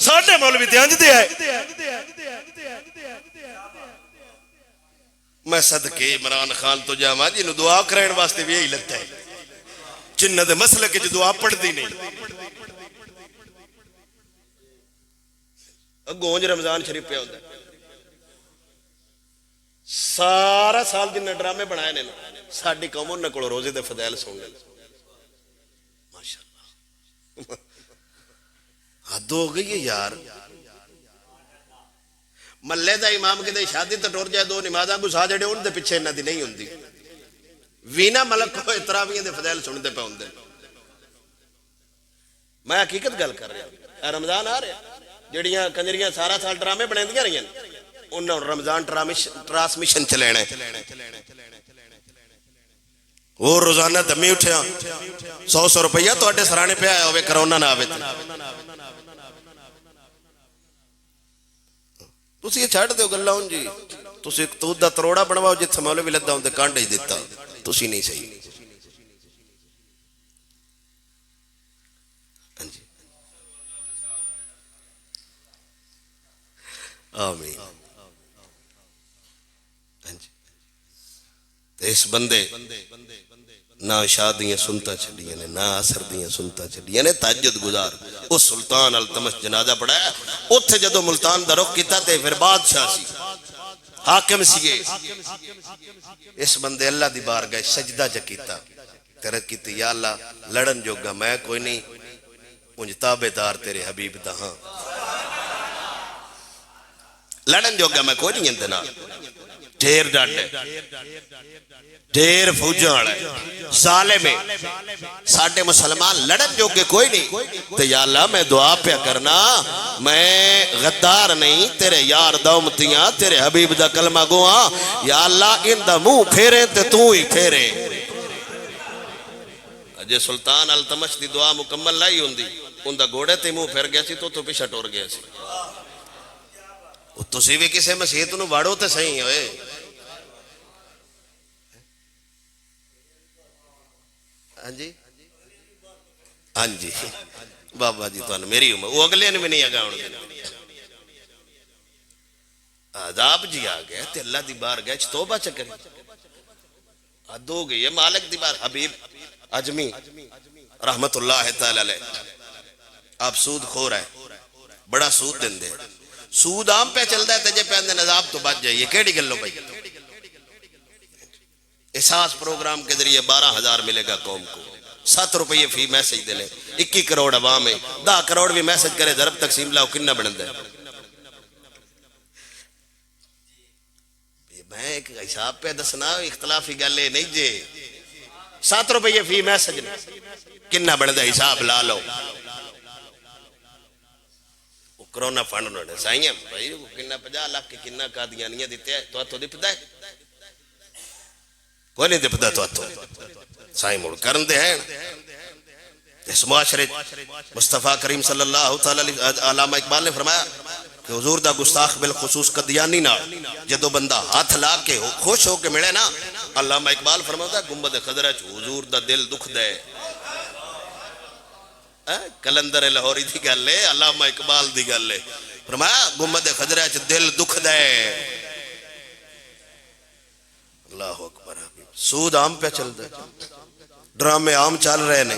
ساڑھے مولوی تے انج دے آئے میں صدقے عمران خان تو جاما جی نو دعا کرین واسطے بھی یہی لگتا ہے جنہ دے مسئلہ کے جو دعا پڑھ دی نہیں گونج رمضان شریف پہ ہوتا ہے سارا سال جن ڈرامے بنائے نے ساڑھی قوم انہوں نے روزے دے فضائل سن گئے ماشاءاللہ حد ہو گئی ہے یار، ملے دا امام کے دے شادی تو ٹور جائے 2 نمازاں کو سا جڑے ان دے پیچھے انہاں دی نہیں ہوندی، وینا ملک کو تراویح دے فضائل سنتے پہ ہوندے۔ میں حقیقت گل کر رہا رمضان آ رہا جڑیاں کنجریاں سارا سال ڈرامے بنے دیا رہی ہیں انہوں رمضان ٹرانسمیشن چلینے وہ روزانہ دمی اٹھیا 100 روپیہ تو اٹھے سرانے پہ آیا ہوئے کرونا نہ آوے تُسی یہ چھاڑ دیو گلہ ہوں جی تُسی ایک تو دا تروڑا بنواؤ جت سمالو بھی لدہ ہوں دے کانڈ ہی دیتا تُسی نہیں صحیح آمین۔ اس بندے نہ شادیاں سنتا چلیے نہ عصر دیاں سنتا چلیے نے تہجد گزار اس سلطان التمش جنازہ پڑھایا اتھے جدو ملتان دا رخ کیتا تے پھر بادشاہ سی حاکم سیئے اس بندے اللہ دی بارگاہ سجدہ جا کیتا تیرت کیتی یا اللہ لڑن جوگا میں کوئی نہیں مجھ تابع دار تیرے حبیب دا ہاں لڑن جوگا میں کوئی نہیں اندنا ڈھیر ڈاٹے ڈھیر فوجاں والا ہے ظالم ہے ساڈے مسلمان لڑن جوگے کوئی نہیں تو یا اللہ میں دعا پہ کرنا میں غدار نہیں تیرے یار دومتیاں تیرے حبیب دا کلمہ گواں یا اللہ ان دا منہ پھیرے تے تو ہی پھیرے جے سلطان التمش دی دعا مکمل لائی ہوندی ان دا گھوڑے تے منہ پھیر گیا سی تو پیچھے ٹور گیا سی تسی بھی کسے مسیحت نو واڑو تے صحیح ہوئے ہاں جی ہاں جی بابا جی تو میری عمر وہ اگلے نے بھی نہیں آگا ہونے عذاب جی آ گیا تے اللہ دی بار گئے توبہ چکری دو گئی ہے مالک دی بار حبیب عجمی رحمت اللہ تعالی علیہ آپ سود خور ہے بڑا سود دن دے سود عام پہ چل ہے تجھے پہ اندن عذاب تو بچ جائیے کیڑی گلو بھائی احساس پروگرام کے ذریعے 12,000 ملے گا قوم کو 7 روپے فی میسج دے لے 21 کروڑ عوام ہے 10 کروڑ بھی میسج کرے ضرب تقسیم لاؤ کنہ بڑھن دے میں ایک حساب پہ دسنا اختلافی گلے نہیں جے 7 روپے فی میسج کنہ بڑھن دے حساب لا لو کرونا فنڈ انہوں نے سائیں بھائی کنہ 50 لاکھ کے کنہ قادیانیہ دیتے ہیں تو دیپتا ہے کوئی نہیں دیپتا تو سائیں مڑ کرن دے ہیں اس معاشرے مصطفیٰ کریم صلی اللہ علیہ علامہ اقبال نے فرمایا کہ حضور دا گستاخ بالخصوص قدیانی نہ جدو بندہ ہاتھ لا کے خوش ہو کے ملے نا علامہ اقبال فرماتا ہے گنبد خضرہ حضور دا دل دکھ دے کلندر لاہوری دی گل لے علامہ اقبال دی گل لے فرمایا گنبد خضرہ دل دکھ دے اللہ اکبر سود عام پہ چل دے ڈرامے عام چل رہے نے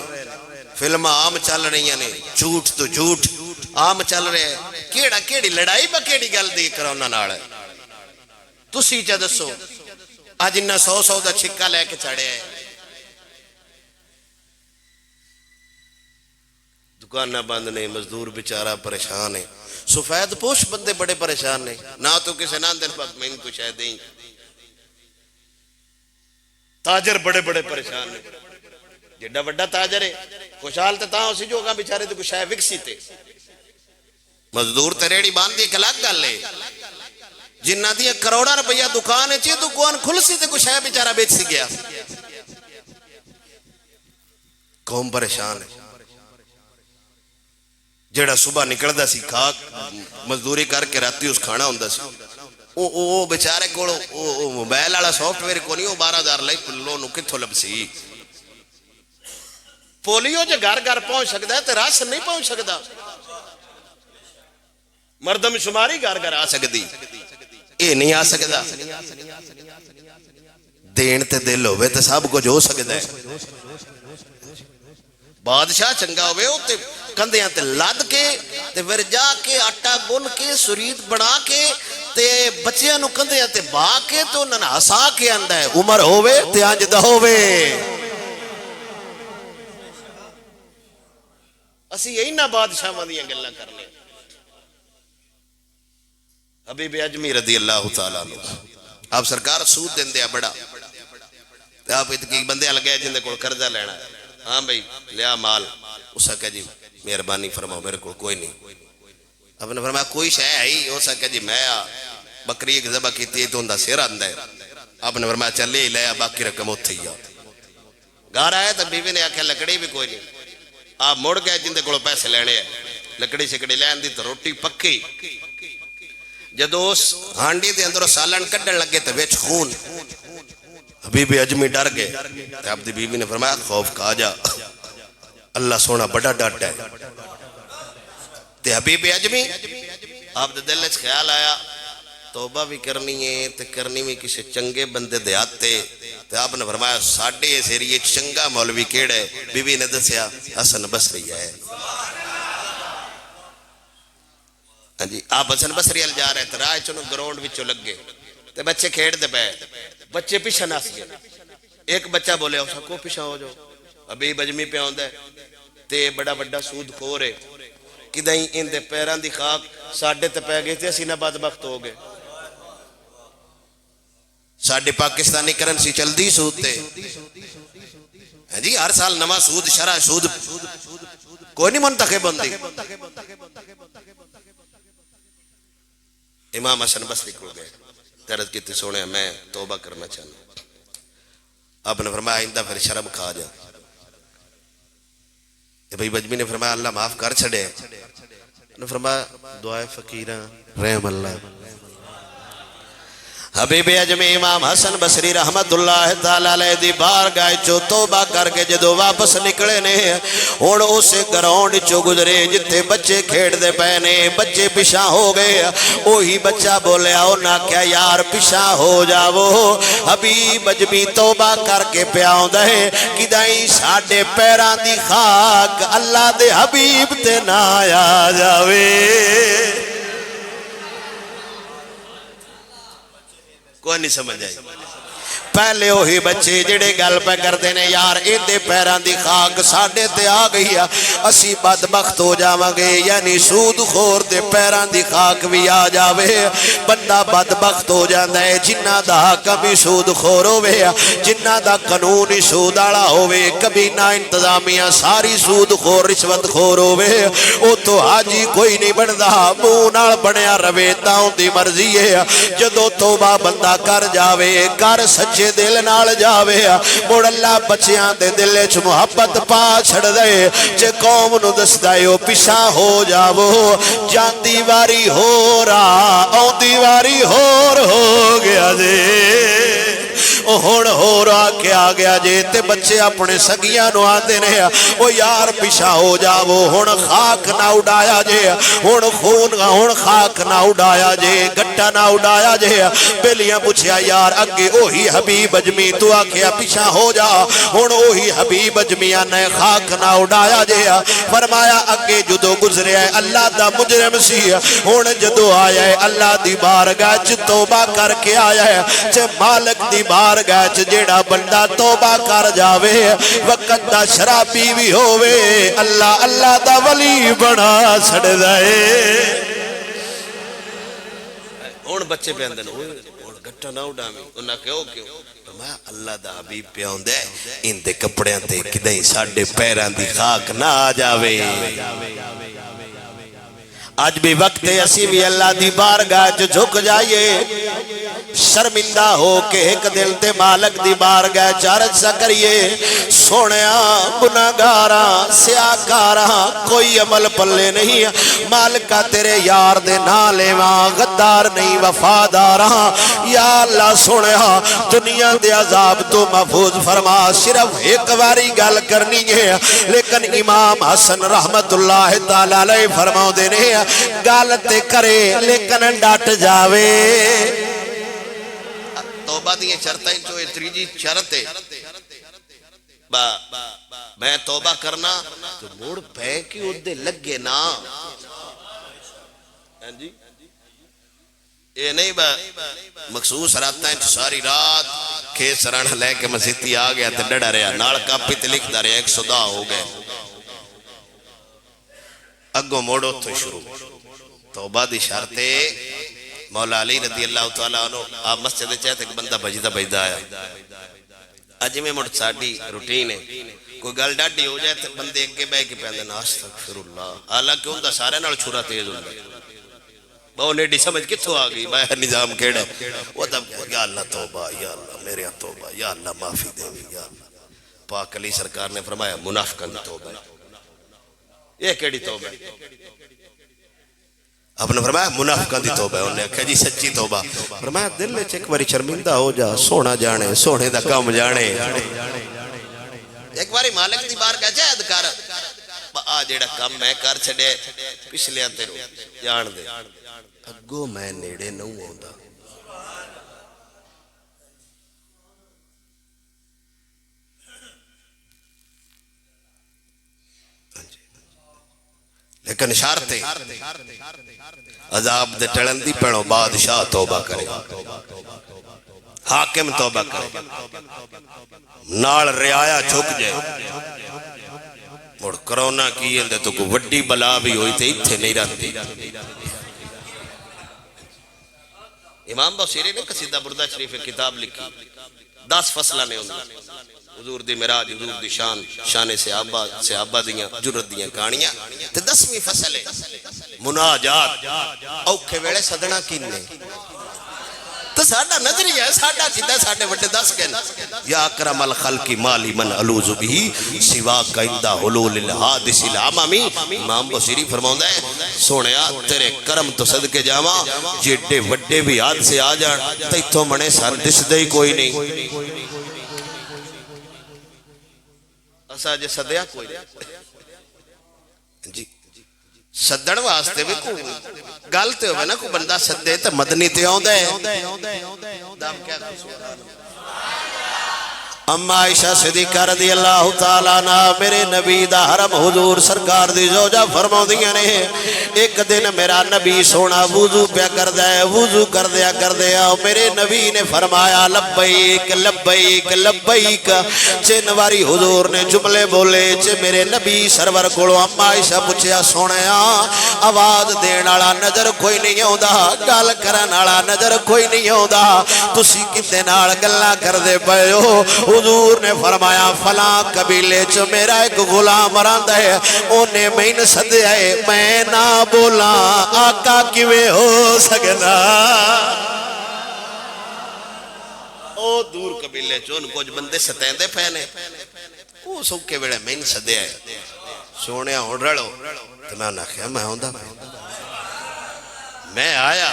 فلم عام چل رہی ہیں جھوٹ تو جھوٹ عام چل رہے ہیں کیڑا کیڑی لڑائی با کیڑی گل دی کرونا نال تسی چا دسو اج انہاں 100 دا چھکا لے کے چڑھے ہیں دکانہ بند نے مزدور بیچارہ پریشان ہے سفید پوش بندے بڑے پریشان نے نہ تو کسی نان دن پاک میں ان کو شاید دیں تاجر بڑے بڑے پریشان نے جڑا بڑا تاجر ہے خوشحال تے تاں اسی جو گا بیچارے تو کچھ شاید وکسی تے مزدور تے ریڑی باندھ دی ایک الگ گل ہے جنہ دی کروڑا روپیہ دکان ہے چیئے دکان کھل سی تے کچھ شاید بیچارہ بیچ سی گیا قوم پریشان ہے جڑا صبح نکل دا سی کھاک مزدوری کر کے راتی اس کھانا ہوں دا سی وہ بیچارے کو موبائل والا سافٹ ویئر کو نہیں 12,000 لائی پلو نو کتھو لب سی پولیو جو گھر گھر پہنچ سکتا ہے تو راشن نہیں پہنچ سکتا مردم شماری گھر گھر آ سکتی اے نہیں آ سکتا دین تے دل ہوئے تے سب کچھ ہو سکتا ہے بادشاہ چنگا ہوئے ہوتے کندیاں تے لاد کے تے ورجا کے آٹا گن کے سرید بنا کے تے بچیاں نو کندیاں تے با کے تو انہاں ہسا کے آندا ہے عمر ہووے تے انج دا ہووے اسی یہی نہ بادشاہ مدیاں گلاں کرنے حبیب عجمی رضی اللہ تعالیٰ عنہ آپ سرکار سود دین دیا بڑا آپ اتنی بندے لگے جن دے کو قرضہ لینا ہے ہاں بھائی لیا مال اسا کہ جی مہربانی فرماؤ میرے کو کوئی نہیں آپ نے فرمایا کوئی شے ہے ہی اسا کہ جی میں بکری ایک ذبح کیتی ہے تو اندہ سیر آندہ ہے آپ نے فرمایا چل لے لیا باقی رقم اتھی یا گھر آئے تو بیوی نے آکھا لکڑی بھی کوئی نہیں آپ موڑ گئے جن دے کو پیسے لینے ہیں لکڑی شکڑی لین دی تو روٹی پکی جدو اس ہانڈی دے اندر سالن کڈن لگے تو ویچ خون حبیب عجمی ڈر گئے تو آپ دی بیوی نے فرمایا خوف کھا جا اللہ سونا بڑا ڈاٹ ہے تے حبیب عجمی آپ دے دل اس خیال آیا توبہ بھی کرنی ہے تے کرنی میں کسی چنگے بندے دے آتے تے آپ نے فرمایا ساڑھے اس ایریے چنگا مولوی کیڑ ہے بیوی نے دسیا حسن بصری ہے جی آپ حسن بصری ال جا رہے تھے راہ چنو گراؤنڈ وچوں لگ گئے تے بچے کھیڑ دے پے بچے پیچھے نس گئے ایک بچہ بولے اسا کو پیچھے ہو جاؤ حبیب عجمی پہ آندا ہے تے بڑا بڑا سود خور ہے کدائیں ان دے پیران دی خاک ساڈے تے پی گئے تے اسی نہ بدبخت ہو گئے ساڈے پاکستانی کرنسی چلدی سود تے جی ہر سال نواں سود شرع سود کوئی نہیں منتخب ہوندی امام حسن بصری کو گئے درد کیتے سونے میں توبہ کرنا چاہنا آپ نے فرمایا آئندہ پھر شرم کھا جا بھائی بجمی نے فرمایا اللہ معاف کر چھڑے نے فرمایا دعائے فقیرہ رحم اللہ حبیب اجمی امام حسن بصری رحمت اللہ تعالیٰ علیہ دی بارگاہ چو توبہ کر کے جدو واپس نکلے نے ہن اسے گراؤنڈ چو گزرے جتے بچے کھیڑ دے پہنے بچے پیشاں ہو گئے وہی بچہ بولے آؤ نہ کیا یار پیشاں ہو جاؤ حبیب اجمی توبہ کر کے پیاؤں دے کدائیں ساڑھے پیران دی خاک اللہ دے حبیب تے نہ آیا جاوے کوئی نہیں سمجھ آئی پہلے وہی بچے جڑے گل پہ کرتے ہیں یار ایندے پیران دی خاک ساڑھے تے آ گئی اسی بدبخت ہو جاواں گے یعنی سود خور دے پیران دی خاک بھی آ جاوے بندہ بدبخت ہو جاندہ ہے جنہ دا کبھی سود خور ہوئے جنہ دا قانونی سود آڑا ہوئے کبھی نہ انتظامیہ ساری سود خور رشوت خور ہوئے او تو حاجی کوئی نہیں بندہ مونال بنیا روے تاؤں دی مرضی ہے جدو توبہ بندہ کر جاوے کر سچے دل نال جاوے موڑ اللہ بچیاں دے دل چ محبت پا چھڑ دے جے قوم نو دسدائیو پیشاں ہو جاوو جاندی واری ہو رہا اوندی واری ہو گیا دے ہون ہو رہا کیا گیا جے تے بچے اپنے سگیاں نو آندے نے او یار پیشاں ہو جاوو ہون خاک نہ اڑایا جے ہون خون ہون خاک نہ اڑایا جے گٹا نہ اڑایا جے بیلیاں پوچھیا یار اگے اوہی حبیب اجمی تو آکھیا پیشاں ہو جا ہون اوہی حبیب اجمیاں نے خاک نہ اڑایا جے فرمایا اگے جدو گزرے ہے اللہ دا مجرم سی ہون جدو آیا ہے اللہ دی بارگاہ چ توبہ کر کے آیا ہے چے مالک دی بارگاہ چ جیڑا بندہ توبہ کر جاوے وقت دا شرابی بھی ہووے اللہ اللہ دا ولی بنا چھڑ دائے ہون بچے پہ اندن ہوئے گٹا نہ اڑامی انہاں کہو کیوں میں اللہ دا حبیب پہ آن دے ان دے کپڑے تے کدیں ساڑھے پیران دی خاک نہ آ جاوے آج بھی وقت ہے اسی بھی اللہ دی بارگاہ جو جھک جائیے شرمندہ ہو کے ایک دل تے مالک دی بارگاہ چارج سا کریے سونیاں گناہگاراں سیاکاراں کوئی عمل پلے نہیں مالکہ تیرے یار دے نالے ماں غدار نہیں وفاداراں یا اللہ سونیاں دنیا دے عذاب تو محفوظ فرما صرف ایک باری گل کرنی ہے لیکن امام حسن رحمت اللہ تعالیٰ علیہ فرماؤ دینے گالتے کرے لیکن ڈاٹ جاوے توبہ دیئے چرتا ہی جو تریجی چرتے میں توبہ کرنا تو موڑ پہ کی ادھے لگے نا یہ نہیں مخصوص راتاں ساری رات کھیس سرانہ لے کے مسیطی آگیا تے ڈڑا رہا ناڑ کاپی تے لکھ دا رہا ایک صدا ہو گئے اگو موڑو تو شروع توبہ دی شرطے مولا علی رضی اللہ تعالیٰ عنہ آپ مسجد چاہتے کہ بندہ بجدہ آیا اج میں مڑ ساڑھی روٹین ہے کوئی گل ڈاڑی ہو جائے تو بندے اگے بے کے پہلے استغفر اللہ حالانکہ ان دا سارے نال چھوڑا تیز ہوں گے وہ نیڈی سمجھ کتھو آگئی باہر نظام کیڑے وہ تب یا اللہ توبہ یا اللہ میرے توبہ یا اللہ معافی دے یا اللہ پاک علی سرکار نے فرمایا منافقان دی توبہ یہ کیڑی توبہ آپ نے فرمایا منافقان دی توبہ انہوں نے کہا جی سچی توبہ فرمایا دل لے چیک باری شرمندہ ہو جا سونا جانے سونے دا کام جانے ایک باری مالک دی بار کہا جائے ادھکار آج ایڈا کام میں کر چھڑے پچھلے آتے رو جان دے اگو میں نیڑے نہ ہوندہ لیکن شارتے عذاب دے ٹڑندی پڑھو بادشاہ توبہ کرے حاکم توبہ کرے نال رعایا چھک جائے اور کرونا کی اندے تو کوئی وڈی بلا بھی ہوئی تھے اتھے نہیں رہتی امام بصیری نے قصیدہ بردہ شریف کتاب لکھی 10 فصلہ نے انہوں حضور دی معراج حضور دی شان شان صحابہ دیاں جرت دیاں کہانیاں تے 10ویں فصل ہے مناجات اوکھے ویلے سدنا کینے تو ساڈا نظریہ ہے ساڈا کیتا ساڈے وڈے دس گئے یا اکرم الخلق مالی من الوذ بھی سوا کا عند حلول الحادث العممی امام بصیری فرماوندا ہے سونیا تیرے کرم تو صدقے جاواں جیڈے وڈے بھی حادثے آ جان تے ایتھوں منے سر دسدا ہی کوئی نہیں اسا جے سدیا کوئی جی سدن واسطے بھی کوئی گل تے ہوے نا کوئی بندہ سدے تے مدنی تے آوندا ہے دم کیا اما عائشہ صدیقہ رضی اللہ تعالیٰ عنہ میرے نبی دا حرم حضور سرکار دی زوجہ فرماؤندیاں نے ایک دن میرا نبی سونا وضو پیا کر دے وضو کر دیا میرے نبی نے فرمایا لبیک لبیک لبیک چن واری حضور نے جملے بولے چے میرے نبی سرور کولو اما عائشہ پوچھیا سونیا آواز دین والا نظر کوئی نہیں آوندا گل کرن والا نظر کوئی نہیں آوندا تسی کدے نال گلاں کردے پئے ہو حضور نے فرمایا فلاں قبیلے چ میرا ایک غلام رہندا ہے اونے مین سدیا ہے میں نہ بولا آقا کیویں ہو سکدا او دور قبیلے چ ان کچھ بندے ستیندے پے نے او سوکھے ویلے مین سدیا ہے سونیا ہن رلو تے میں آکھیا میں ہوندا میں آیا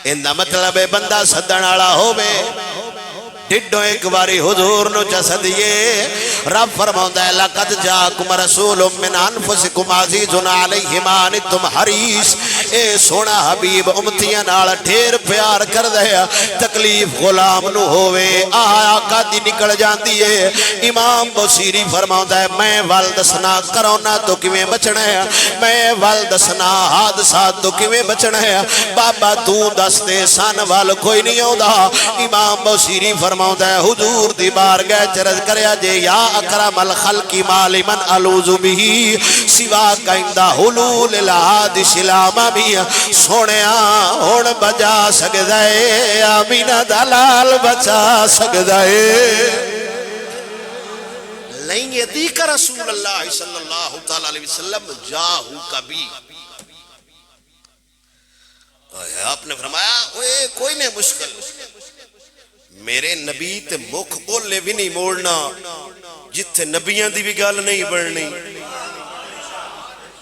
ایندا مطلب ہے بندہ سدن والا ہووے ڈڈو ایک باری حضور نو چسدیے رب فرماؤندا ہے لقد جاءکم رسول من انفسکم عزیز علیہ ما عنتم حریص اے سونا حبیب امتیاں نال ڈھیر پیار کر دے تکلیف غلام نو ہووے آقا دی نکل جاندی ہے امام بصیری فرماؤندا ہے میں ول دسنا کرونا تو کیویں بچنا ہے میں ول دسنا حادثات تو کیویں بچنا ہے بابا تو دس دے سن وال کوئی نہیں آوندا امام بصیری فرماؤندا ہے حضور دی بارگاہ چرج کریا جے یا اکرم الخلق مال من الوذ به سوا کا عند حلول الحادث العممی سونیا ہن بجا سکدا ہے آمینہ دلال بچا سکدا ہے لن یدیک رسول اللہ صلی اللہ تعالی علیہ وسلم جاہو کبھی آپ نے فرمایا کوئی نہیں مشکل میرے نبی تے مکھ بولے بھی نہیں موڑنا جتھے نبیاں دی بھی گل نہیں بڑھنی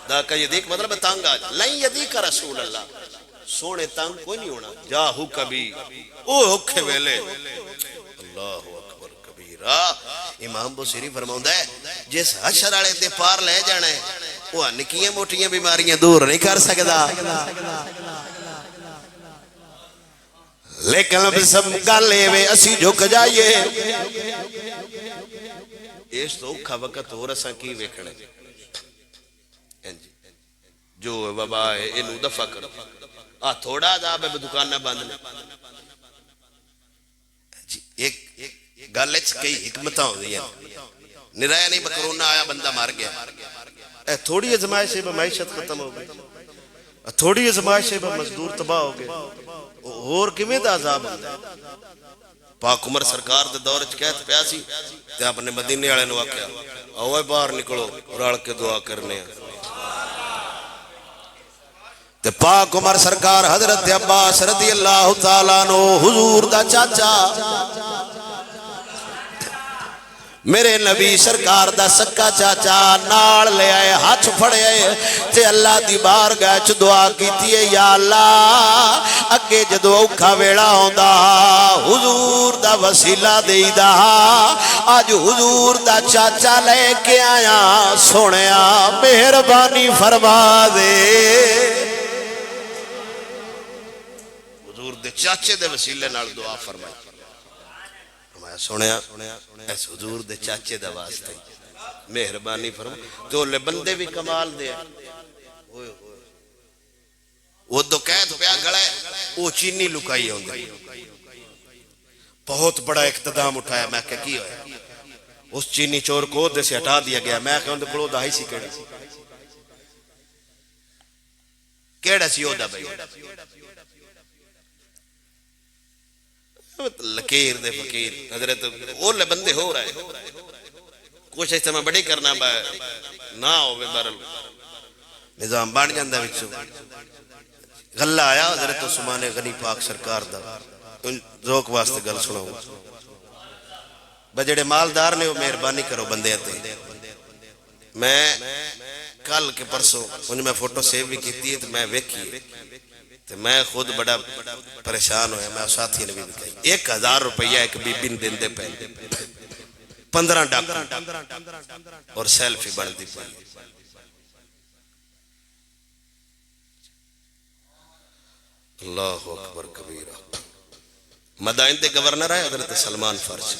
دا کا یہ دیکھ مطلب تانگ آج لن یدیک رسول اللہ سونے تانگ کوئی نہیں ہونا جاہو کبھی او ہوکھے ویلے اللہ اکبر کبیرہ امام بصیری فرماؤندا ہے جس حشر والے تے پار لے جانا ہے وہ نکیاں موٹیاں بیماریاں دور نہیں کر سکدا لیکن سب گل اے اسی جھک جائیے اس تو اوکھا وقت ہو رساں کی ویکھنا جو وبا ہے اینو دفع کرو آ تھوڑا عذاب ہے دکاناں بند نے جی ایک گل وچ کئی حکمتاں ہوندیاں نرایا نہیں بکرونا آیا بندہ مر گیا اے تھوڑی ازمائش ہے معیشت ختم ہو گئی تھوڑی ازمائش ہے مزدور تباہ ہو گئے اور کیویں دا عذاب ہوندا پاک عمر سرکار دے دور وچ کہت پیا سی تے اپنے مدینے والے نو آکھیا اوے باہر نکلو رل کے دعا کرنے تے پاک عمر سرکار حضرت عباس رضی اللہ تعالیٰ عنہ حضور دا چاچا میرے نبی سرکار دا سکا چاچا نال لے آئے ہاتھ پھڑے تے اللہ دی بارگاہ چ دعا کیتی ہے یا اللہ اگے جدو اوکھا ویلا ہوندا حضور دا وسیلہ دیدا اج حضور دا چاچا لے کے آیا سونیا مہربانی فرما دے حضور دے چاچے دے وسیلے نال دعا فرمائی سنیا اس حضور دے چاچے دا واسطے مہربانی فرما تو لے بندے بھی کمال دے وہ دو قید پیا گھڑا ہے وہ چینی لکائی ہوندی بہت بڑا اقتدام اٹھایا میں کہ کی ہویا اس چینی چور کو دے سے ہٹا دیا گیا میں کہ اندے کڑو دائی سی کیڑا سی کیڑا سی او دا بھائی لکیر دے فقیر حضرت اور لے بندے ہو رہے کوشش تو میں بڑی کرنا نہ ہوئے برل نظام بان جاندہ وچو غلہ آیا حضرت عثمان غنی پاک سرکار دا ذوق واسطے گل سناؤں بجڑے مالدار نے وہ مہربانی کرو بندے آتے میں کل کے پرسوں انہیں میں فوٹو سیو بھی کیتی ہے تو میں ویکھی تو میں خود بڑا پریشان ہویا میں ساتھی نے بھی کہی 1000 روپیہ ایک بی بی دن دے پہلے 15 ڈاک اور سیلفی بڑھ دی پہلے اللہ اکبر کبیرہ مدائن تے گورنر ہے حضرت سلمان فارسی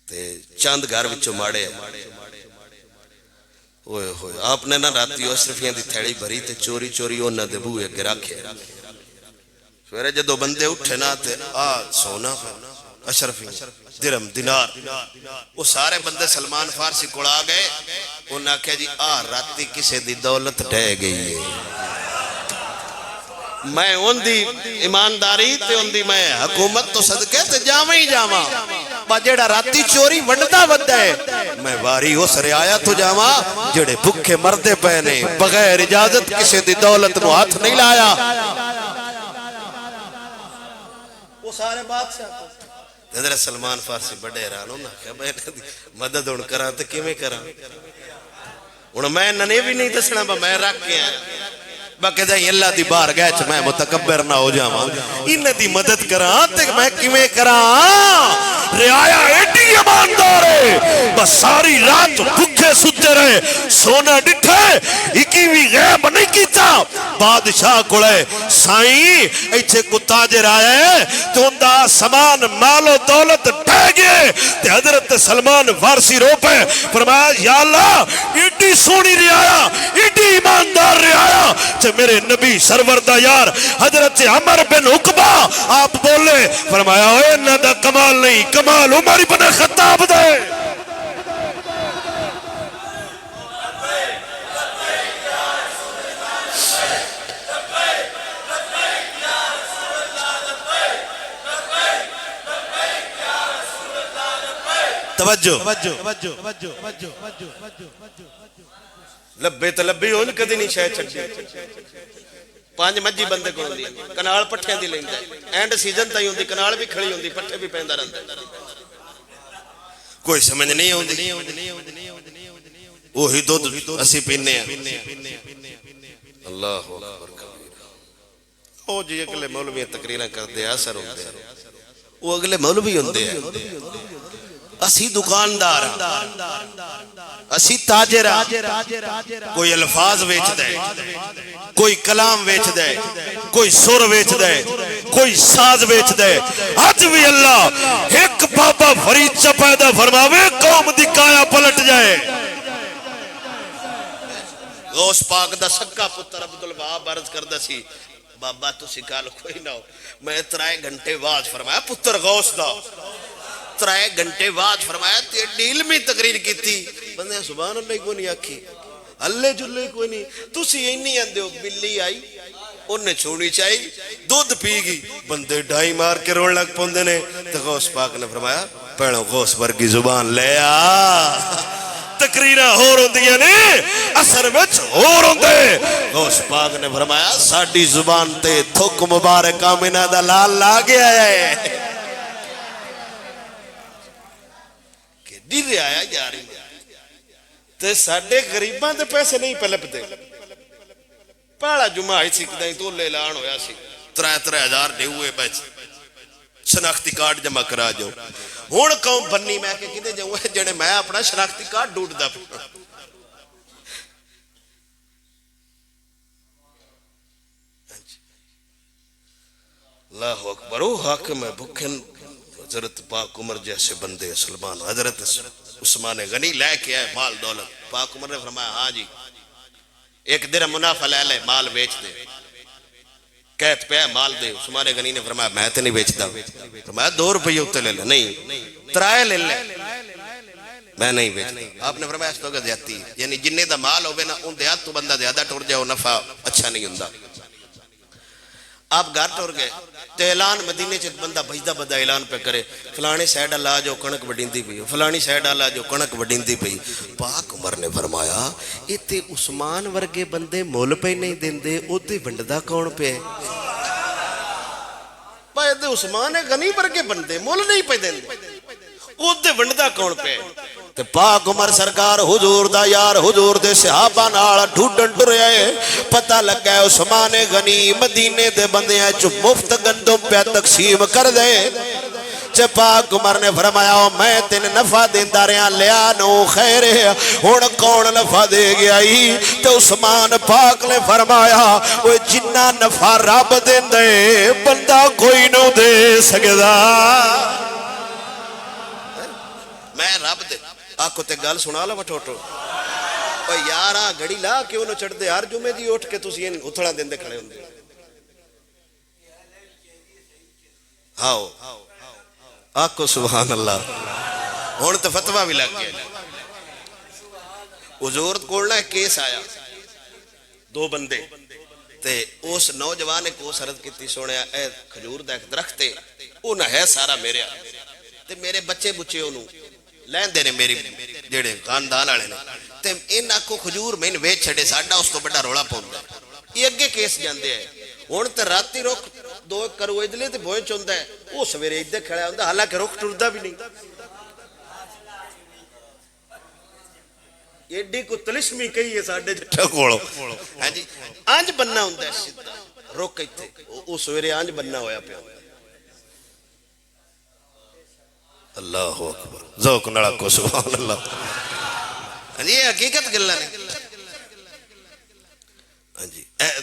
تے چاند گھر وچوں ماڑے ہوئے ہوئے آپ نے نہ راتی اشرفیاں دی تھیڑی بھری تے چوری چوری اونا دے بوئے اگے رکھے سویرے جدو بندے اٹھے نا تے سونا اشرفیاں درم دینار وہ سارے بندے سلمان فارسی کوڑا گئے انہاں کہا جی راتی کسے دی دولت ڈے گئی ہے میں ان دی ایمانداری تے ان دی میں حکومت تو صدقے تے جاواں ہی جاواں با جیڑا راتی چوری ونڈدا وندا ہے میں واری اس رعایا تو جاواں جڑے بھکھے مردے پے نے بغیر اجازت کسی دی دولت نو ہاتھ نہیں لایا وہ سارے بادشاہ حضرت سلمان فارسی بڑے حیران ہونا کہ میں مدد ہن کراں تے کیویں کراں ہن میں ننے بھی نہیں دسنا با میں رکھ کے آیا باقی دیں اللہ دی بار گئے چھے میں متکبر نہ ہو جاواں انہیں دی مدد کران تے میں کیویں کران رعایا ایڈی ایماندار ہے بس ساری رات بھکھے ستے رہے سونا ڈٹھے ایکی بھی غیب نہیں کیتا بادشاہ کڑے سائیں ایچھے کو تاجر آئے تو اندہ سامان مال و دولت ڈھے گئے تے حضرت سلمان فارسی رو پہ فرمایا یا اللہ ایڈی سونی رعایا ایڈی ایماندار رعایا میرے نبی سرور دا یار حضرت عمر بن عقبہ آپ بولے فرمایا اوے نہ دا کمال نہیں کمال عمر بن خطاب دے توجہ لبے تو لبی ہون کدی نہیں شاید چھڑی 5 مجھی بندے کو ہوندی کنال پٹھے دی لیندا اینڈ سیزن تائی ہوندی کنال بھی کھڑی ہوندی پٹھے بھی پیندا رہندا کوئی سمجھ نہیں ہوندی وہی دودھ اسی پینے ہیں اللہ اکبر او جی اگلے مولوی تقریراں کردے اثر ہوندے وہ اگلے مولوی ہوندے ہیں اسی دکاندار اسی تاجر کوئی الفاظ ویچ دے کوئی کلام ویچ دے کوئی سر ویچ دے کوئی ساز ویچ دے آج بھی اللہ ایک بابا فرید چا پیدا فرماوے قوم دی کایا پلٹ جائے غوث پاک دا سکا پتر عبدالوہاب عرض کردہ سی بابا تو سکال کوئی نہ ہو میں 3 گھنٹے واج فرمایا پتر غوث دا 3 گھنٹے واج فرمایا تے ڈیل میں تقریر کی تھی بندے سبحان اللہ کوئی نہیں آکھی اللہ جلے کوئی نہیں تسی یہی نہیں آندے ہو بلی آئی انہیں چھوڑی چاہی دودھ پی گی بندے ڈائی مار کے روڑ لگ پوندے نے تو غوث پاک نے فرمایا پہنو غوث ورگی زبان لے تقریرہ ہو روندیاں نے اثر وچ ہو روندے غوث پاک نے فرمایا ساڑی زبان تے تھک مبارک آمینہ دا لال لا گیا ہے دی رہا آیا جاری تے ساڑھے غریباں تے پیسے نہیں پلپ دے پاڑا جمعہ ہی سکھ دیں تو لے لان ہویا سی 3,000 دے ہوئے بیچ شناختی کارڈ جمع کرا جو ہون قوم بنی میں کہ کدے جو ہے جڑے میں اپنا شناختی کارڈ ڈوٹ دا اللہ اکبر او حاکم ہے بھکن حضرت پاک عمر جیسے بندے سلمان حضرت عثمان غنی لے کے آئے مال دولت پاک عمر نے فرمایا ہاں جی 1 درہم منافع لے لے مال بیچ دے کہت پہ مال دے عثمان غنی نے فرمایا میں تے نہیں بیچتا فرمایا 2 روپے ہوتے لے لے نہیں 3 لے لے میں نہیں بیچتا آپ نے فرمایا اس تو کہ زیادتی یعنی جننے دا مال ہوگے نا ان دیات تو بندہ زیادہ ٹوڑ جائے نفع اچھا نہیں ہوندہ آپ گھر ٹر گئے تو اعلان مدینے چ بندہ بجدا بدا اعلان پہ کرے فلانی سائڈ لا جو کنک وڈیندی پئی فلانی سائڈ لا جو کنک وڈیندی پئی پاک عمر نے فرمایا ایتھے عثمان ورگے بندے مول پہ نہیں دیندے اوتے ونڈدا کون پہ بھائی تے عثمان غنی ورگے بندے مول نہیں پہ دیندے اوتے ونڈدا کون پہ تے پاک عمر سرکار حضور دا یار حضور دے صحابہ نال ڈھونڈن ٹریا ہے پتہ لگا ہے عثمان غنی مدینے دے بندیاں چ مفت گندم پہ تقسیم کر دے چ پاک عمر نے فرمایا میں تین نفع دیندا رہیا لیا نو خیر ہے ہن کون نفع دے گیا ہی تے عثمان پاک نے فرمایا او جنہ نفع رب دیندے بندہ کوئی نہ دے سکدا میں رب دے آکو تے گل سنا لا وٹوٹو او یارا گھڑی لا کے انہوں چڑھ دے ہر جمعے دی اٹھ کے تسی اتھڑا دین دے کھڑے ہوندے ہاؤ آکو سبحان اللہ ہون تو فتوہ بھی لگ گیا حضور کولنا ایک کیس آیا دو بندے تے اس نوجوان کو سرد کیتی سونے اے کھجور دا ایک درخت تے او نہ ہے سارا میرے تے میرے بچے بچے انہوں لین دینے میری جیڑے خاندان آلے نے تے ان آکو کھجور میں ویچ چھڑے ساڑھا اس تو بڑا روڑا پوندا ہے یہ اگے کیس جاندے ہیں ہون تے راتی روک دو کرو ادلے تے بوئے چوندہ ہے وہ سویرے ادھے کھڑا ہوندہ حالانکہ روک ٹردہ بھی نہیں یہ ڈی کو تلسمی کہی ہے ساڑھے جٹھا کھوڑو آنج بننا ہوندہ ہے سدھا روک کہتے وہ سویرے آنج بننا ہویا پہ ہوندہ اللہ اکبر ذوق نڑا کو سبحان اللہ یہ حقیقت گلہ نہیں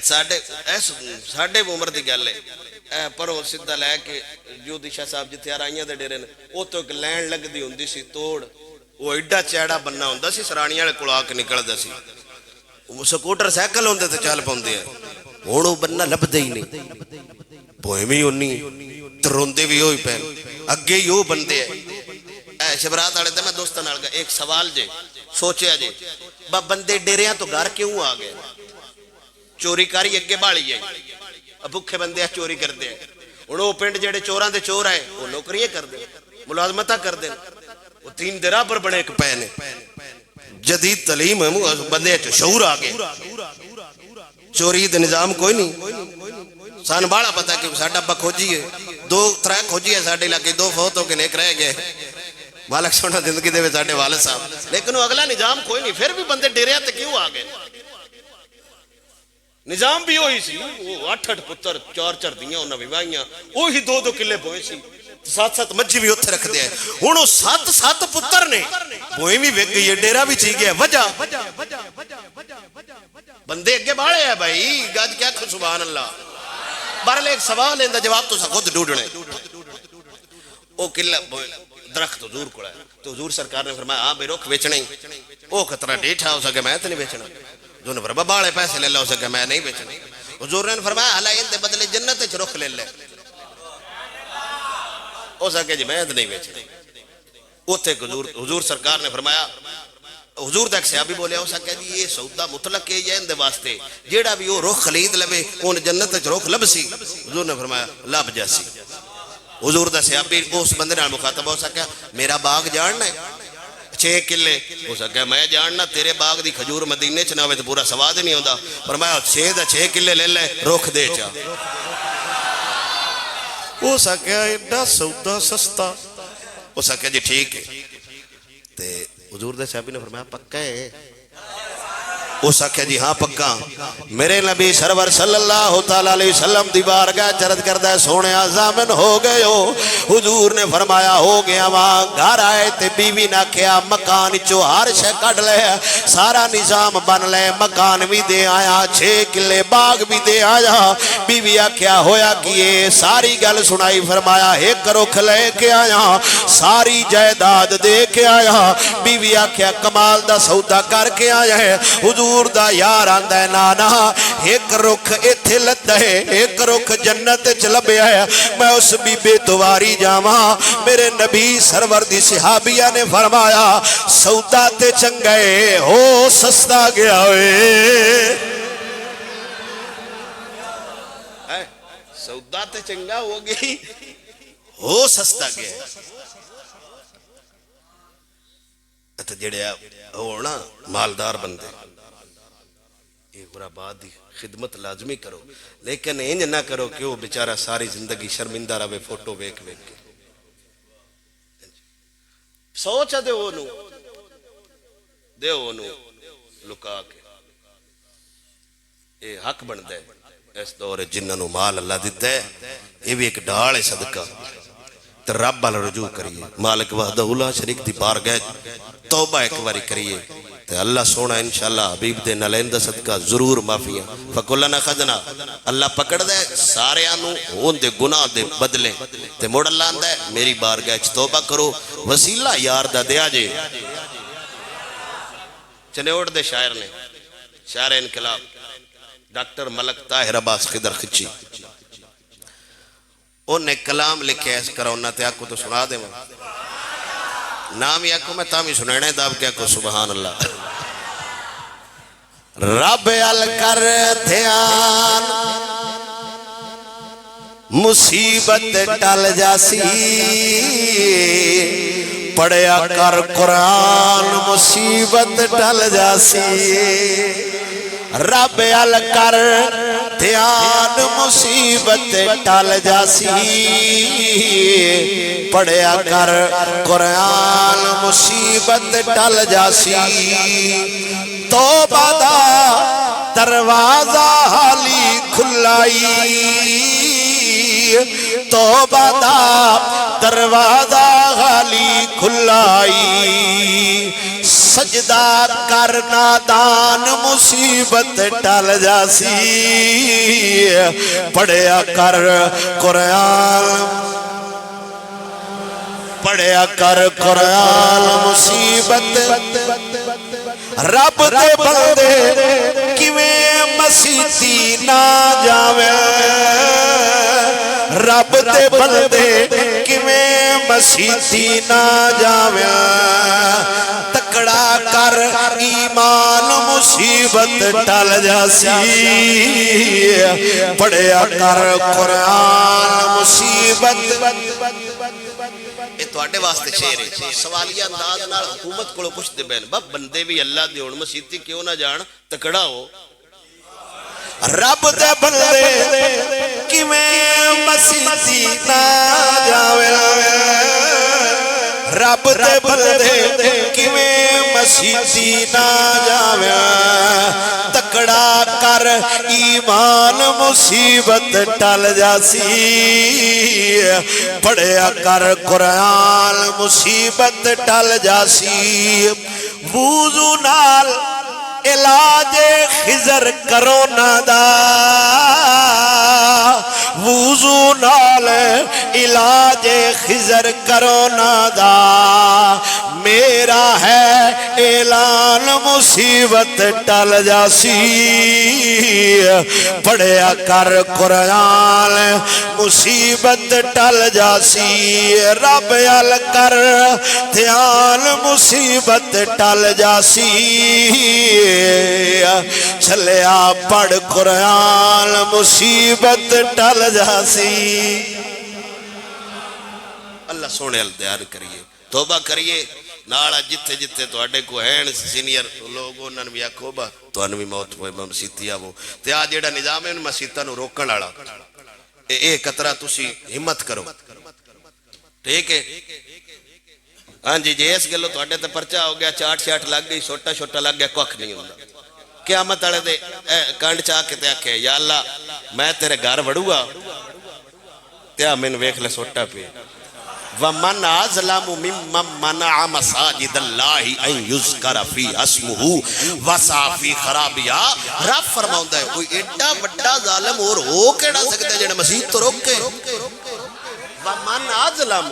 ساڑھے عمر دی گل ہے پرو سدھا لے کے جو دیشا صاحب جتھے آرائیاں دے ڈیرے نے وہ تو ایک لینڈ لگ دی ہوندی سی توڑ وہ ایڈا چیڑا بننا ہوندہ سی سرانیاں لے کڑا کے نکل دا سی وہ سکوٹر سیکل ہوندے تھے چال پاؤندے ہیں ہونو بننا لب دے ہی نہیں بوئے میں ہونی تروندے بھی ہوئی پہن اگے ہی ہو بندے ہیں شبرات آڑے دے میں دوستہ نال گا ایک سوال جے سوچے جے بندے ڈیریاں تو گھر کیوں آگئے چوری کاری اگے باڑی ہے بھوکے بندے ہیں چوری کر دے انہوں پنڈ جڑے چوران دے چور آئے وہ نوکریاں کر دے ملازمتہ کر دے وہ تین درہ پر بڑے ایک پہنے جدید تعلیم بندے شعور آگے چوری دے نظام کوئی نہیں سان باڑا پتا کہ ساڑھا با کھوجی ہے دو ترہ کھوجی ہے ساڑھے لگے دو فوتوں کے نیک رہ گئے مالک سونا زندگی دے ساڑھے والد صاحب لیکن وہ اگلا نظام کوئی نہیں پھر بھی بندے ڈیریاں تے کیوں آگئے نظام بھی ہوئی سی وہ 8 پتر 4 دیاں انہاں ویوائیاں وہی 2 کلے بوئے سی 7 مجھی بھی اتھے رکھ دیا ہے انہوں 7 پتر نے بوئے بھی ویک گئی ہے ڈیرہ بھی چاہی گیا وجہ بندے اگے باڑے ہیں بھائی گاج کیا کھو سبحان اللہ بارلے ایک سوال ہے جواب تو خود ڈھونڈنے او قلعہ درخت حضور کو ہے تو حضور سرکار نے فرمایا ہاں بے رخ بیچنے او خطرہ ڈیٹھا ہو سکے میں تو نہیں بیچنا جو نے فرمایا باڑے پیسے لے لے ہو سکے میں نہیں بیچنا حضور نے فرمایا حلائیں دے بدلے جنت اچھ رخ لے لے ہو سکے جی میں تو نہیں بیچنا اوتھے حضور سرکار نے فرمایا حضور تک صحابی بولے ہو سکے جی یہ سودا مطلق ہے یہ اندے واسطے جیڑا بھی وہ رخ خلید لبے ان جنت اچھ رخ لب سی حضور نے فرمایا لب جاسی حضور دا صحابی اس بندے نال مخاطب ہو سکیا میرا باغ جاننا ہے 6 کلے ہو سکیا میں جاننا تیرے باغ دی کھجور مدینے چ نہ ہوئے تو پورا سواد نہیں ہوندا فرمایا 6 کلے لے لے رخ دے چا ہو سکیا ایڈا سودا سستا ہو سکیا جی ٹھیک ہے تے حضور دے صحابی نے فرمایا پکا ہے اس آکھیا جی ہاں پکا میرے نبی سرور صلی اللہ تعالیٰ علیہ وسلم دی بارگاہ چرد کردہ سونے آزامن ہو گئے ہو حضور نے فرمایا ہو گیا وہاں گھر آئے تے بیوی نہ کیا مکان چو ہر شے کٹ لے سارا نظام بن لے مکان بھی دے آیا 6 کلے باغ بھی دے آیا بیوی آکھیا ہویا کیے ساری گل سنائی فرمایا ایک رخ لے کے آیا ساری جائیداد دے کے آیا بیوی آکھیا کمال دا سودا کر کے آیا ہے حضور دا یار آندہ ہے نانا ایک رخ ایتھے لدہ ہے ایک رخ جنت چلبیا ہے میں اس بی بے تواری جاواں میرے نبی سرور دی صحابیہ نے فرمایا سودا تے چنگے ہو سستا گیا ہوئے خدا تے چنگا ہو گئی ہو سستا گیا تے جڑے ہونا مالدار بندے یہ غرباء دی خدمت لازمی کرو لیکن انج نہ کرو کہ وہ بیچارہ ساری زندگی شرمندہ رہے فوٹو ویکھ ویکھ کے سوچ دے اونوں دے اونوں لکا کے یہ حق بنتا ہے اس دور جنہاں نو مال اللہ دیتا ہے یہ بھی ایک ڈھال ہے صدقہ تے رب وال رجوع کریے مالک وحدہ لا شریک دی بارگاہ توبہ ایک باری کریے تے اللہ سونا انشاءاللہ حبیب دے نالندہ صدقہ ضرور معافیاں فکلنا خزنا اللہ پکڑ دے سارے آنو ہون دے گناہ دے بدلے تے موڑ اللہ آندہ ہے میری بارگاہ توبہ کرو وسیلہ یار دا دیا جے چنے اٹھ دے شاعر نے شاعر انقلاب ڈاکٹر ملک طاہر عباس خضر خچی انہیں کلام لکھے ایس کرونا تے آپ کو تو سنا دے نام یا کو میں تامی سنانے داب کیا کو سبحان اللہ رب ال کر دھیان مصیبت ٹل جاسی پڑھیا کر قرآن مصیبت ٹل جاسی رب ال کر دھیان مصیبت ٹل جاسی پڑھیا کر قرآن مصیبت ٹل جاسی توبہ دا دروازہ حالی کھلائی توبہ دا دروازہ حالی کھلائی سجدہ کرنا دان مصیبت ٹل جاسی پڑھیا کر قرآن پڑھیا کر قرآن مصیبت رب دے بندے کیویں مسیتی نہ جاوے رب دے بندے کیویں مسیتی نہ جاوے تکڑا کر ایمان مصیبت ٹل جاسی پڑھیا کر قرآن مصیبت یہ توڑے واسطے شعر ہے سوالیہ انداز نال حکومت کو کچھ دے بین باب بندے بھی اللہ دے ہون مسیتی کیوں نہ جان تکڑا ہو رب دے بندے کیویں مسیتی نہ جاوے رب دے بندے کیویں مسیتی نہ جاوے تکڑا کر ایمان مصیبت ٹل جاسی پڑھیا کر قرآن مصیبت ٹل جاسی وضو نال علاج خضر کرونا دا وضو نال علاج خضر کرونا دا میرا ہے اعلان مصیبت ٹل جاسی پڑھیا کر قرآن مصیبت ٹل جاسی رب ال کر دھیان مصیبت ٹل جاسی چلیا پڑھ قرآن مصیبت ٹل جاسی اللہ سونے الدیار کریے توبہ کریے نالا جتے جتے تو اڈے کو ہیں سینئر لوگوں نے بھی آکھوبا تو انہوں بھی موت ہوئے مسیطی آبو تے آج جیڑا نظام ہے ان مسیطہ نو روکن آڑا اے قطرہ تسی ہمت کرو ٹھیک ہے ہاں جی جیس گلو تو اڈے تے پرچا ہو گیا چاٹ شاٹ لگ گئی سوٹا شوٹا لگ گیا کوکھ نہیں ہوندہ قیامت آڑے دے کانڈ چاہ کے تے آکھے یا اللہ میں تیرے گھر وڑوں گا تیا من ویکھ لے سوٹا پہ وَمَنْ أَظْلَمُ مِمَّنْ مَنَعَ مَسَاجِدَ اللَّهِ أَنْ يُذْكَرَ فِي اسْمُهُ وَسَعَ فِي خَرَابِهَا رب فرماؤں ہے کوئی ایڈا بڑا ظالم اور ہو کیڑا سکتا ہے جنہا مسجد تو روکے وَمَنْ أَظْلَمُ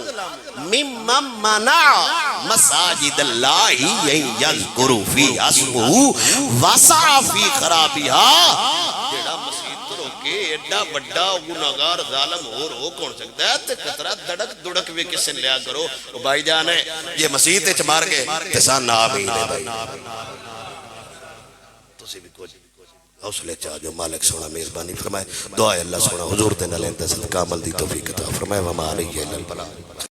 مِمَّنْ مَنَعَ مَسَاجِدَ اللَّهِ أَنْ يُذْكَرَ فِي اسْمُهُ وَسَعَ فِي خَرَابِهَا جنہا مسجد تو روکے ایڈا بڑا گناہگار ظالم ہو کون سکتا ہے تے قطرہ دڑک دڑک بھی کسے لیا کرو بھائی جان ہے یہ مسیح تے چمار گئے تسان نہ آمین ہے بھائی تو سے بھی کچھ حوصلے چاہ جو مالک سونا مہربانی فرمائے. دعا ہے اللہ سونا حضور دے نال اندہ صدقہ عمل دی توفیق عطا فرمائے. وما علیہ الا البلاغ.